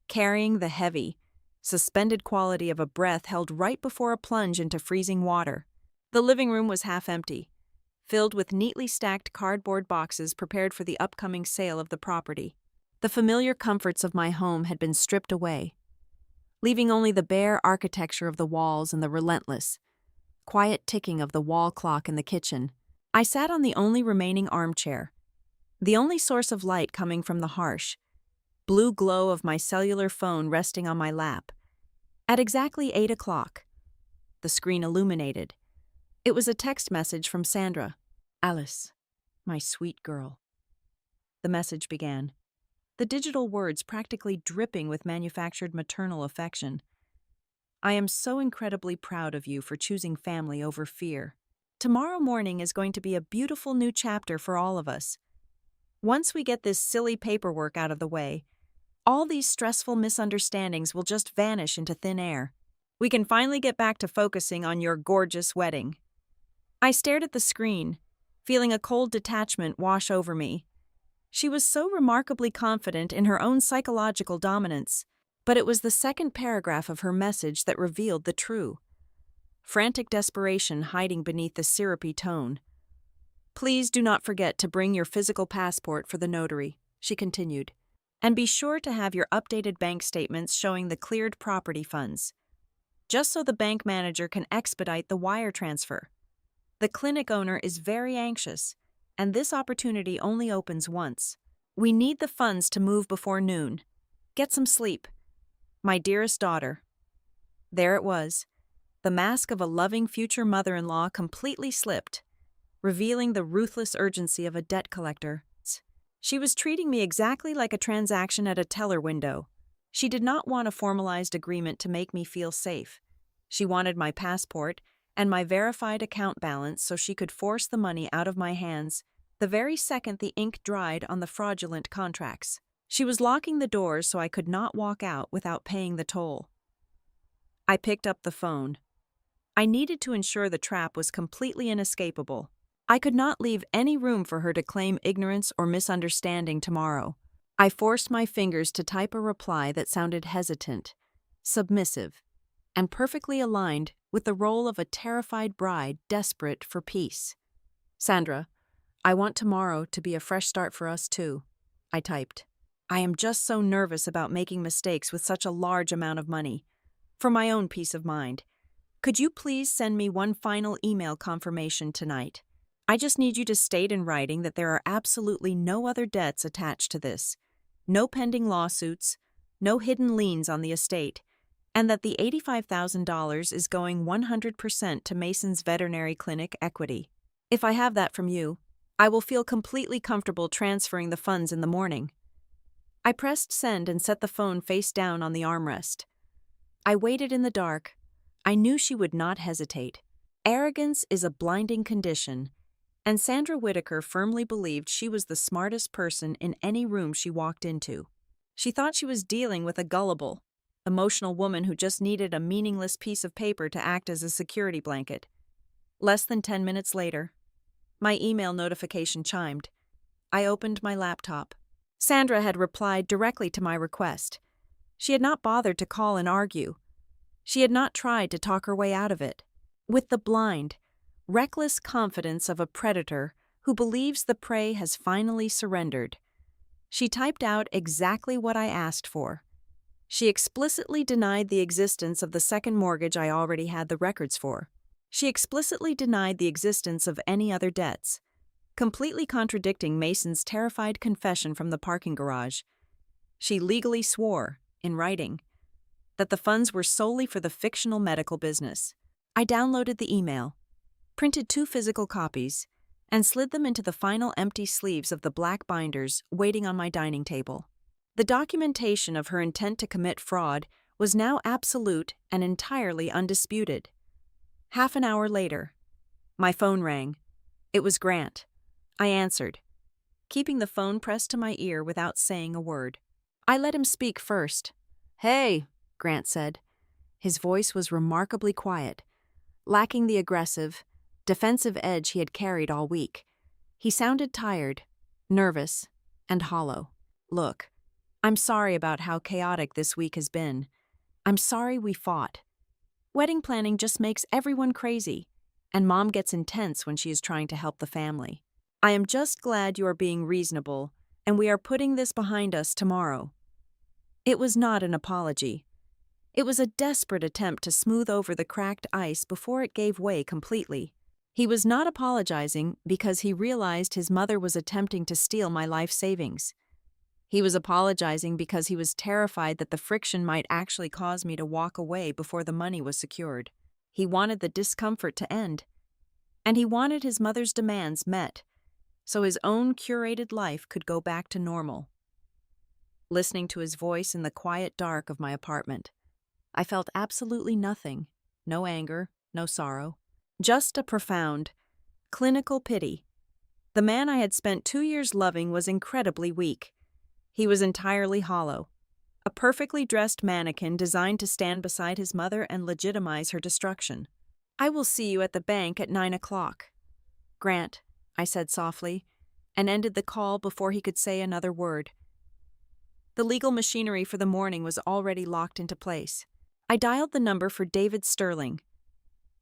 S1: carrying the heavy, suspended quality of a breath held right before a plunge into freezing water. The living room was half empty, filled with neatly stacked cardboard boxes prepared for the upcoming sale of the property. The familiar comforts of my home had been stripped away, leaving only the bare architecture of the walls and the relentless, quiet ticking of the wall clock in the kitchen. I sat on the only remaining armchair, the only source of light coming from the harsh, blue glow of my cellular phone resting on my lap. At exactly 8 o'clock, the screen illuminated. It was a text message from Sandra. "Alice, my sweet girl." The message began, the digital words practically dripping with manufactured maternal affection. "I am so incredibly proud of you for choosing family over fear. Tomorrow morning is going to be a beautiful new chapter for all of us. Once we get this silly paperwork out of the way, all these stressful misunderstandings will just vanish into thin air. We can finally get back to focusing on your gorgeous wedding." I stared at the screen, feeling a cold detachment wash over me. She was so remarkably confident in her own psychological dominance, but it was the second paragraph of her message that revealed the true, frantic desperation hiding beneath the syrupy tone. "Please do not forget to bring your physical passport for the notary," she continued, "and be sure to have your updated bank statements showing the cleared property funds, just so the bank manager can expedite the wire transfer. The clinic owner is very anxious, and this opportunity only opens once. We need the funds to move before noon. Get some sleep. My dearest daughter." There it was, the mask of a loving future mother-in-law completely slipped, revealing the ruthless urgency of a debt collector. She was treating me exactly like a transaction at a teller window. She did not want a formalized agreement to make me feel safe. She wanted my passport and my verified account balance so she could force the money out of my hands the very second the ink dried on the fraudulent contracts. She was locking the doors so I could not walk out without paying the toll. I picked up the phone. I needed to ensure the trap was completely inescapable. I could not leave any room for her to claim ignorance or misunderstanding tomorrow. I forced my fingers to type a reply that sounded hesitant, submissive, and perfectly aligned with the role of a terrified bride desperate for peace. "Sandra, I want tomorrow to be a fresh start for us too," I typed. "I am just so nervous about making mistakes with such a large amount of money. For my own peace of mind, could you please send me one final email confirmation tonight? I just need you to state in writing that there are absolutely no other debts attached to this, no pending lawsuits, no hidden liens on the estate, and that the $85,000 is going 100% to Mason's veterinary clinic equity. If I have that from you, I will feel completely comfortable transferring the funds in the morning." I pressed send and set the phone face down on the armrest. I waited in the dark. I knew she would not hesitate. Arrogance is a blinding condition, and Sandra Whitaker firmly believed she was the smartest person in any room she walked into. She thought she was dealing with a gullible, emotional woman who just needed a meaningless piece of paper to act as a security blanket. Less than 10 minutes later, my email notification chimed. I opened my laptop. Sandra had replied directly to my request. She had not bothered to call and argue. She had not tried to talk her way out of it. With the blind, reckless confidence of a predator who believes the prey has finally surrendered, she typed out exactly what I asked for. She explicitly denied the existence of the second mortgage I already had the records for. She explicitly denied the existence of any other debts, completely contradicting Mason's terrified confession from the parking garage. She legally swore, in writing, that the funds were solely for the fictional medical business. I downloaded the email, printed 2 physical copies, and slid them into the final empty sleeves of the black binders waiting on my dining table. The documentation of her intent to commit fraud was now absolute and entirely undisputed. Half an hour later, my phone rang. It was Grant. I answered, keeping the phone pressed to my ear without saying a word. I let him speak first. "Hey," Grant said. His voice was remarkably quiet, lacking the aggressive, defensive edge he had carried all week. He sounded tired, nervous, and hollow. "Look, I'm sorry about how chaotic this week has been. I'm sorry we fought. Wedding planning just makes everyone crazy, and Mom gets intense when she is trying to help the family. I am just glad you are being reasonable, and we are putting this behind us tomorrow." It was not an apology. It was a desperate attempt to smooth over the cracked ice before it gave way completely. He was not apologizing because he realized his mother was attempting to steal my life savings. He was apologizing because he was terrified that the friction might actually cause me to walk away before the money was secured. He wanted the discomfort to end, and he wanted his mother's demands met, so his own curated life could go back to normal. Listening to his voice in the quiet dark of my apartment, I felt absolutely nothing. No anger, no sorrow. Just a profound, clinical pity. The man I had spent 2 years loving was incredibly weak. He was entirely hollow, a perfectly dressed mannequin designed to stand beside his mother and legitimize her destruction. "I will see you at the bank at 9 o'clock. Grant," I said softly, and ended the call before he could say another word. The legal machinery for the morning was already locked into place. I dialed the number for David Sterling,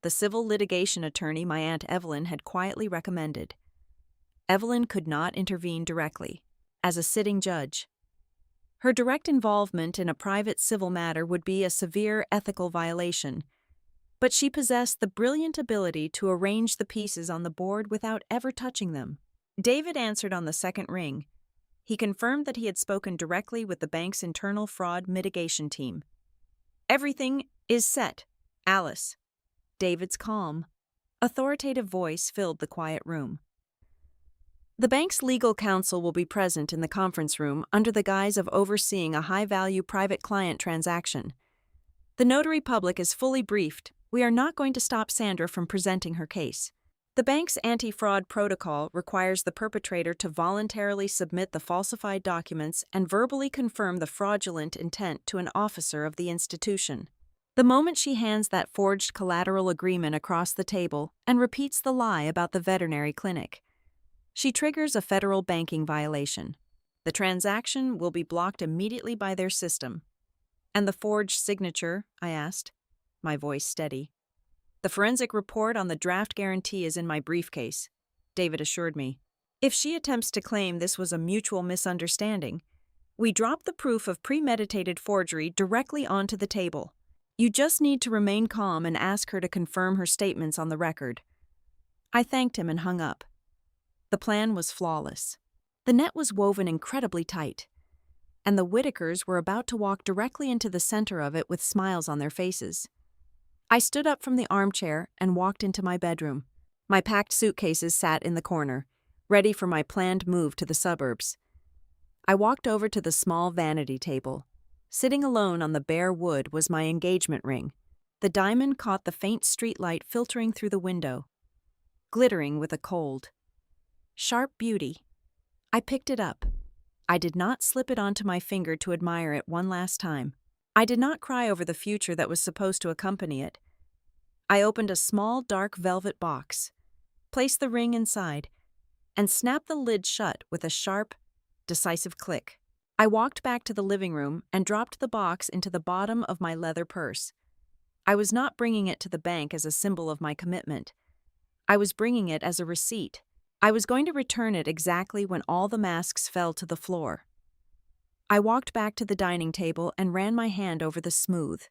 S1: the civil litigation attorney my Aunt Evelyn had quietly recommended. Evelyn could not intervene directly, as a sitting judge. Her direct involvement in a private civil matter would be a severe ethical violation, but she possessed the brilliant ability to arrange the pieces on the board without ever touching them. David answered on the second ring. He confirmed that he had spoken directly with the bank's internal fraud mitigation team. "Everything is set, Alice." David's calm, authoritative voice filled the quiet room. "The bank's legal counsel will be present in the conference room under the guise of overseeing a high-value private client transaction. The notary public is fully briefed. We are not going to stop Sandra from presenting her case. The bank's anti-fraud protocol requires the perpetrator to voluntarily submit the falsified documents and verbally confirm the fraudulent intent to an officer of the institution. The moment she hands that forged collateral agreement across the table and repeats the lie about the veterinary clinic, she triggers a federal banking violation. The transaction will be blocked immediately by their system." "And the forged signature?" I asked, my voice steady. "The forensic report on the draft guarantee is in my briefcase," David assured me. "If she attempts to claim this was a mutual misunderstanding, we drop the proof of premeditated forgery directly onto the table. You just need to remain calm and ask her to confirm her statements on the record." I thanked him and hung up. The plan was flawless. The net was woven incredibly tight, and the Whitakers were about to walk directly into the center of it with smiles on their faces. I stood up from the armchair and walked into my bedroom. My packed suitcases sat in the corner, ready for my planned move to the suburbs. I walked over to the small vanity table. Sitting alone on the bare wood was my engagement ring. The diamond caught the faint streetlight filtering through the window, glittering with a cold, sharp beauty. I picked it up. I did not slip it onto my finger to admire it one last time. I did not cry over the future that was supposed to accompany it. I opened a small, dark velvet box, placed the ring inside, and snapped the lid shut with a sharp, decisive click. I walked back to the living room and dropped the box into the bottom of my leather purse. I was not bringing it to the bank as a symbol of my commitment. I was bringing it as a receipt. I was going to return it exactly when all the masks fell to the floor. I walked back to the dining table and ran my hand over the smooth,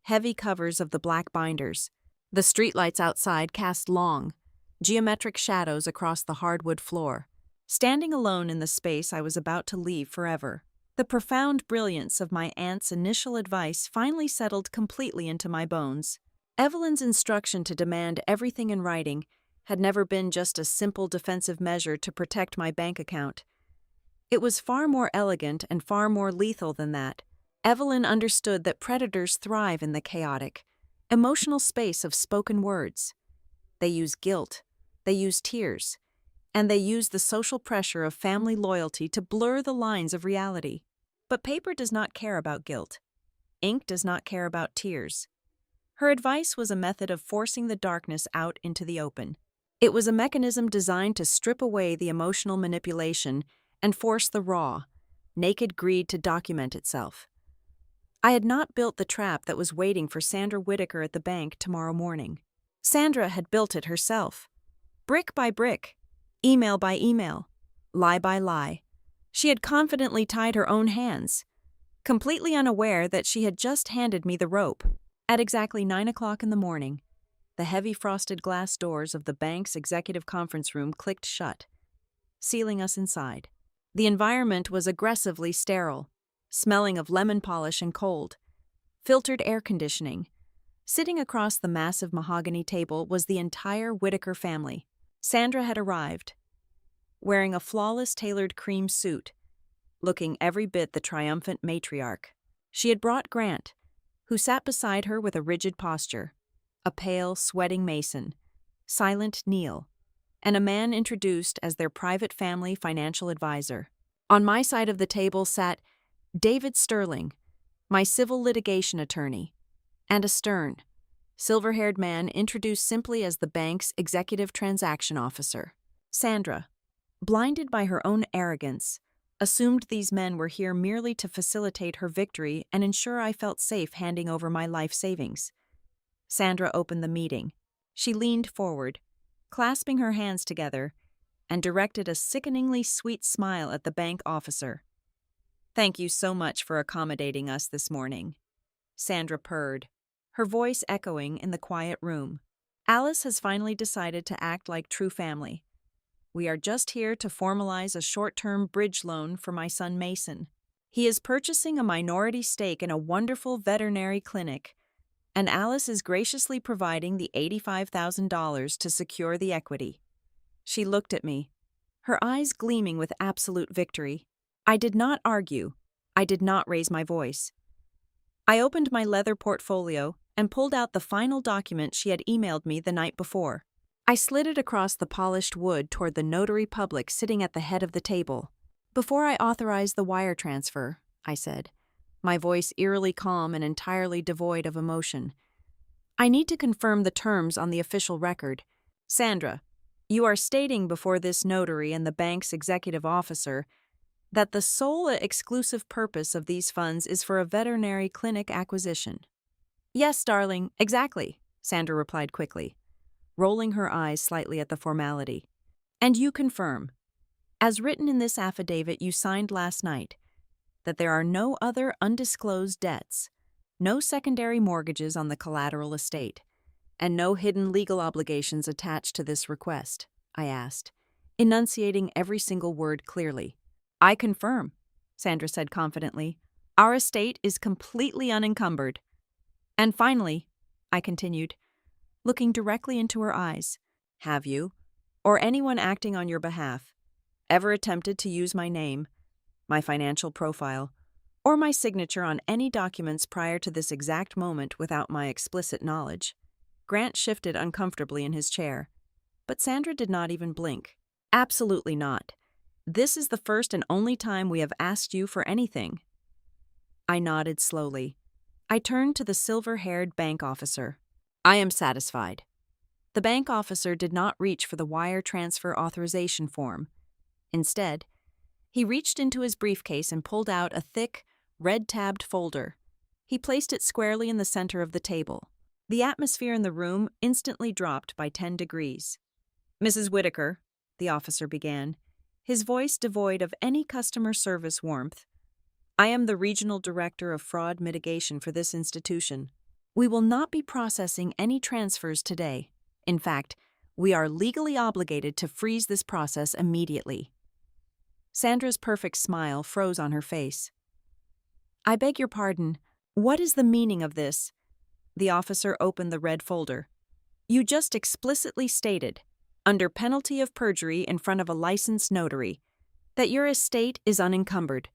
S1: heavy covers of the black binders. The streetlights outside cast long, geometric shadows across the hardwood floor, standing alone in the space I was about to leave forever. The profound brilliance of my aunt's initial advice finally settled completely into my bones. Evelyn's instruction to demand everything in writing had never been just a simple defensive measure to protect my bank account. It was far more elegant and far more lethal than that. Evelyn understood that predators thrive in the chaotic, emotional space of spoken words. They use guilt, they use tears, and they use the social pressure of family loyalty to blur the lines of reality. But paper does not care about guilt. Ink does not care about tears. Her advice was a method of forcing the darkness out into the open. It was a mechanism designed to strip away the emotional manipulation and force the raw, naked greed to document itself. I had not built the trap that was waiting for Sandra Whitaker at the bank tomorrow morning. Sandra had built it herself. Brick by brick, email by email, lie by lie. She had confidently tied her own hands, completely unaware that she had just handed me the rope. At exactly 9 o'clock in the morning, the heavy frosted glass doors of the bank's executive conference room clicked shut, sealing us inside. The environment was aggressively sterile, smelling of lemon polish and cold, filtered air conditioning. Sitting across the massive mahogany table was the entire Whitaker family. Sandra had arrived, wearing a flawless tailored cream suit, looking every bit the triumphant matriarch. She had brought Grant, who sat beside her with a rigid posture, a pale, sweating Mason, silent Neil, and a man introduced as their private family financial advisor. On my side of the table sat David Sterling, my civil litigation attorney, and a stern, silver-haired man introduced simply as the bank's executive transaction officer. Sandra, blinded by her own arrogance, assumed these men were here merely to facilitate her victory and ensure I felt safe handing over my life savings. Sandra opened the meeting. She leaned forward, clasping her hands together, and directed a sickeningly sweet smile at the bank officer. "Thank you so much for accommodating us this morning," Sandra purred, her voice echoing in the quiet room. "Alice has finally decided to act like true family. We are just here to formalize a short-term bridge loan for my son Mason. He is purchasing a minority stake in a wonderful veterinary clinic, and Alice is graciously providing the $85,000 to secure the equity." She looked at me, her eyes gleaming with absolute victory. I did not argue. I did not raise my voice. I opened my leather portfolio and pulled out the final document she had emailed me the night before. I slid it across the polished wood toward the notary public sitting at the head of the table. "Before I authorize the wire transfer," I said, my voice eerily calm and entirely devoid of emotion, "I need to confirm the terms on the official record. Sandra, you are stating before this notary and the bank's executive officer that the sole exclusive purpose of these funds is for a veterinary clinic acquisition." "Yes, darling, exactly," Sandra replied quickly, rolling her eyes slightly at the formality. "And you confirm, as written in this affidavit you signed last night, that there are no other undisclosed debts, no secondary mortgages on the collateral estate, and no hidden legal obligations attached to this request?" I asked, enunciating every single word clearly. "I confirm," Sandra said confidently. "Our estate is completely unencumbered." "And finally," I continued, looking directly into her eyes, "have you, or anyone acting on your behalf, ever attempted to use my name, my financial profile, or my signature on any documents prior to this exact moment without my explicit knowledge?" Grant shifted uncomfortably in his chair, but Sandra did not even blink. "Absolutely not. This is the first and only time we have asked you for anything." I nodded slowly, I turned to the silver-haired bank officer. I am satisfied. The bank officer did not reach for the wire transfer authorization form. Instead, he reached into his briefcase and pulled out a thick, red-tabbed folder. He placed it squarely in the center of the table. The atmosphere in the room instantly dropped by 10 degrees. Mrs. Whitaker, the officer began, his voice devoid of any customer service warmth. I am the Regional Director of Fraud Mitigation for this institution. We will not be processing any transfers today. In fact, we are legally obligated to freeze this process immediately. Sandra's perfect smile froze on her face. I beg your pardon. What is the meaning of this? The officer opened the red folder. You just explicitly stated, under penalty of perjury in front of a licensed notary, that your estate is unencumbered.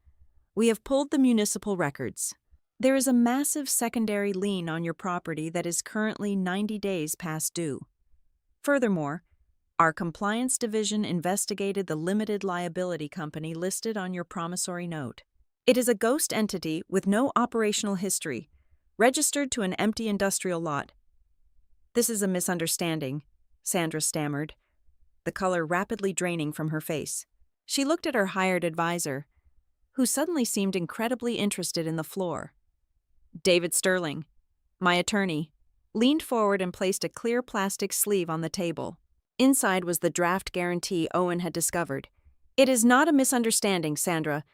S1: We have pulled the municipal records. There is a massive secondary lien on your property that is currently 90 days past due. Furthermore, our compliance division investigated the limited liability company listed on your promissory note. It is a ghost entity with no operational history, registered to an empty industrial lot. This is a misunderstanding, Sandra stammered, the color rapidly draining from her face. She looked at her hired advisor, who suddenly seemed incredibly interested in the floor. David Sterling, my attorney, leaned forward and placed a clear plastic sleeve on the table. Inside was the draft guarantee Owen had discovered. It is not a misunderstanding, Sandra.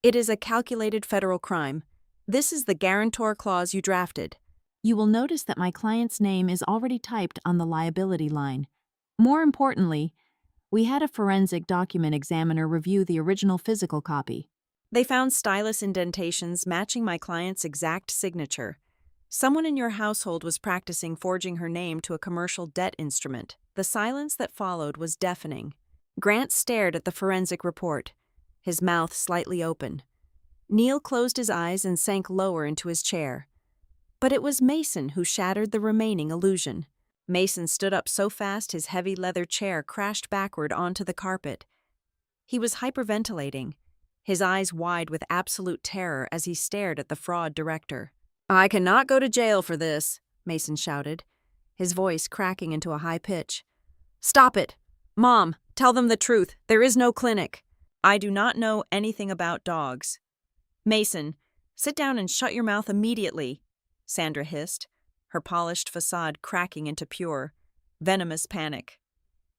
S1: It is a calculated federal crime. This is the guarantor clause you drafted. You will notice that my client's name is already typed on the liability line. More importantly, we had a forensic document examiner review the original physical copy. They found stylus indentations matching my client's exact signature. Someone in your household was practicing forging her name to a commercial debt instrument. The silence that followed was deafening. Grant stared at the forensic report, his mouth slightly open. Neil closed his eyes and sank lower into his chair. But it was Mason who shattered the remaining illusion. Mason stood up so fast his heavy leather chair crashed backward onto the carpet. He was hyperventilating, his eyes wide with absolute terror as he stared at the fraud director. I cannot go to jail for this, Mason shouted, his voice cracking into a high pitch. Stop it! Mom, tell them the truth. There is no clinic. I do not know anything about dogs. Mason, sit down and shut your mouth immediately, Sandra hissed, her polished facade cracking into pure, venomous panic.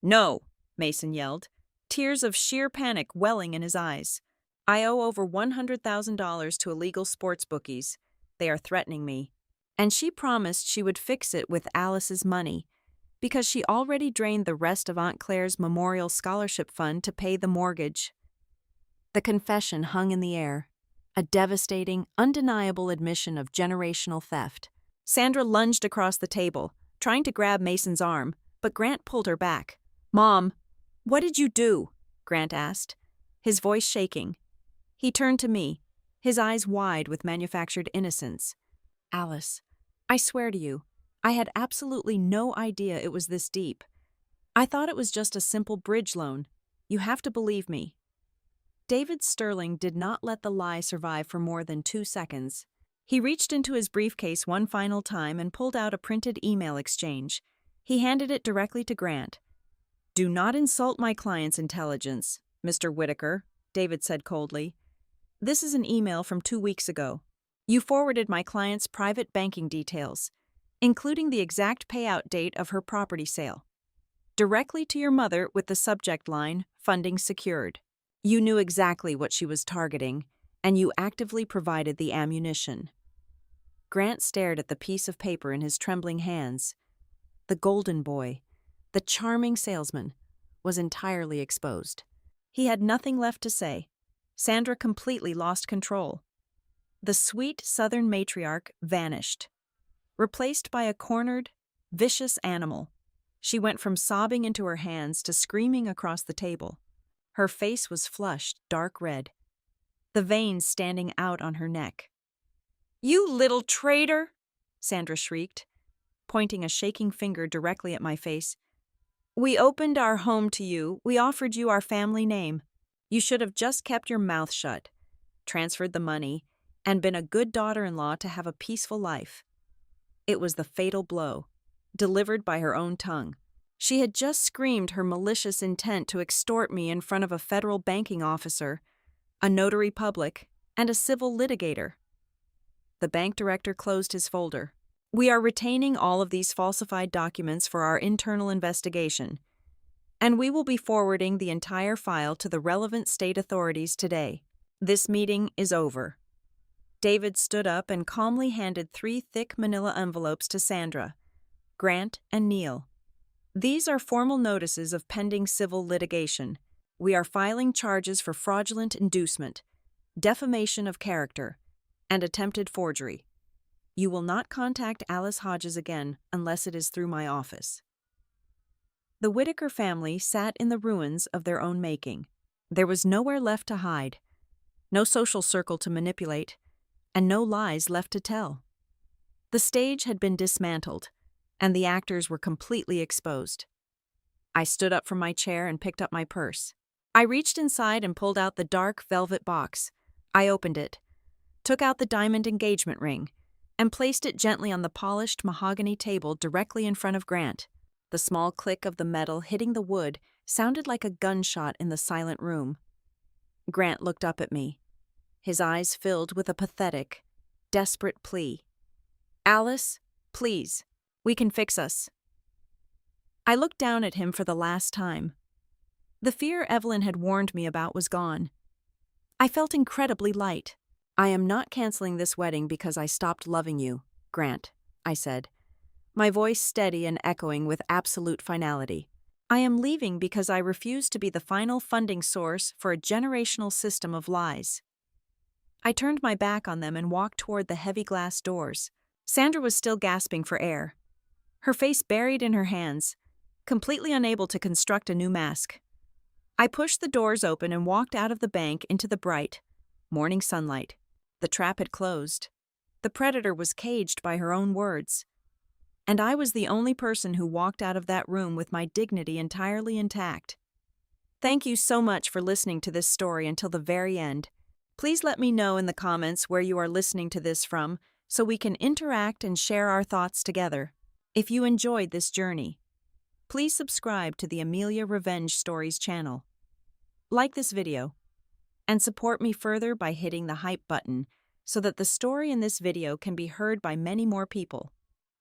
S1: No, Mason yelled, tears of sheer panic welling in his eyes. I owe over $100,000 to illegal sports bookies. They are threatening me. And she promised she would fix it with Alice's money, because she already drained the rest of Aunt Claire's memorial scholarship fund to pay the mortgage. The confession hung in the air, a devastating, undeniable admission of generational theft. Sandra lunged across the table, trying to grab Mason's arm, but Grant pulled her back. Mom, what did you do? Grant asked, his voice shaking. He turned to me, his eyes wide with manufactured innocence. Alice, I swear to you, I had absolutely no idea it was this deep. I thought it was just a simple bridge loan. You have to believe me. David Sterling did not let the lie survive for more than 2 seconds. He reached into his briefcase one final time and pulled out a printed email exchange. He handed it directly to Grant. Do not insult my client's intelligence, Mr. Whitaker, David said coldly. This is an email from 2 weeks ago. You forwarded my client's private banking details, including the exact payout date of her property sale, directly to your mother with the subject line, funding secured. You knew exactly what she was targeting, and you actively provided the ammunition. Grant stared at the piece of paper in his trembling hands. The golden boy, the charming salesman, was entirely exposed. He had nothing left to say. Sandra completely lost control. The sweet southern matriarch vanished, replaced by a cornered, vicious animal. She went from sobbing into her hands to screaming across the table. Her face was flushed, dark red, the veins standing out on her neck. You little traitor! Sandra shrieked, pointing a shaking finger directly at my face. We opened our home to you. We offered you our family name. You should have just kept your mouth shut, transferred the money, and been a good daughter-in-law to have a peaceful life. It was the fatal blow, delivered by her own tongue. She had just screamed her malicious intent to extort me in front of a federal banking officer, a notary public, and a civil litigator. The bank director closed his folder. We are retaining all of these falsified documents for our internal investigation, and we will be forwarding the entire file to the relevant state authorities today. This meeting is over. David stood up and calmly handed 3 thick manila envelopes to Sandra, Grant, and Neil. These are formal notices of pending civil litigation. We are filing charges for fraudulent inducement, defamation of character, and attempted forgery. You will not contact Alice Hodges again unless it is through my office. The Whitaker family sat in the ruins of their own making. There was nowhere left to hide, no social circle to manipulate, and no lies left to tell. The stage had been dismantled, and the actors were completely exposed. I stood up from my chair and picked up my purse. I reached inside and pulled out the dark velvet box. I opened it, took out the diamond engagement ring, and placed it gently on the polished mahogany table directly in front of Grant. The small click of the metal hitting the wood sounded like a gunshot in the silent room. Grant looked up at me, his eyes filled with a pathetic, desperate plea. "Alice, please, we can fix us." I looked down at him for the last time. The fear Evelyn had warned me about was gone. I felt incredibly light. "I am not canceling this wedding because I stopped loving you, Grant," I said, my voice steady and echoing with absolute finality. "I am leaving because I refuse to be the final funding source for a generational system of lies." I turned my back on them and walked toward the heavy glass doors. Sandra was still gasping for air, her face buried in her hands, completely unable to construct a new mask. I pushed the doors open and walked out of the bank into the bright, morning sunlight. The trap had closed. The predator was caged by her own words. And I was the only person who walked out of that room with my dignity entirely intact. Thank you so much for listening to this story until the very end. Please let me know in the comments where you are listening to this from so we can interact and share our thoughts together. If you enjoyed this journey, please subscribe to the Amelia Revenge Stories channel. Like this video, and support me further by hitting the hype button so that the story in this video can be heard by many more people.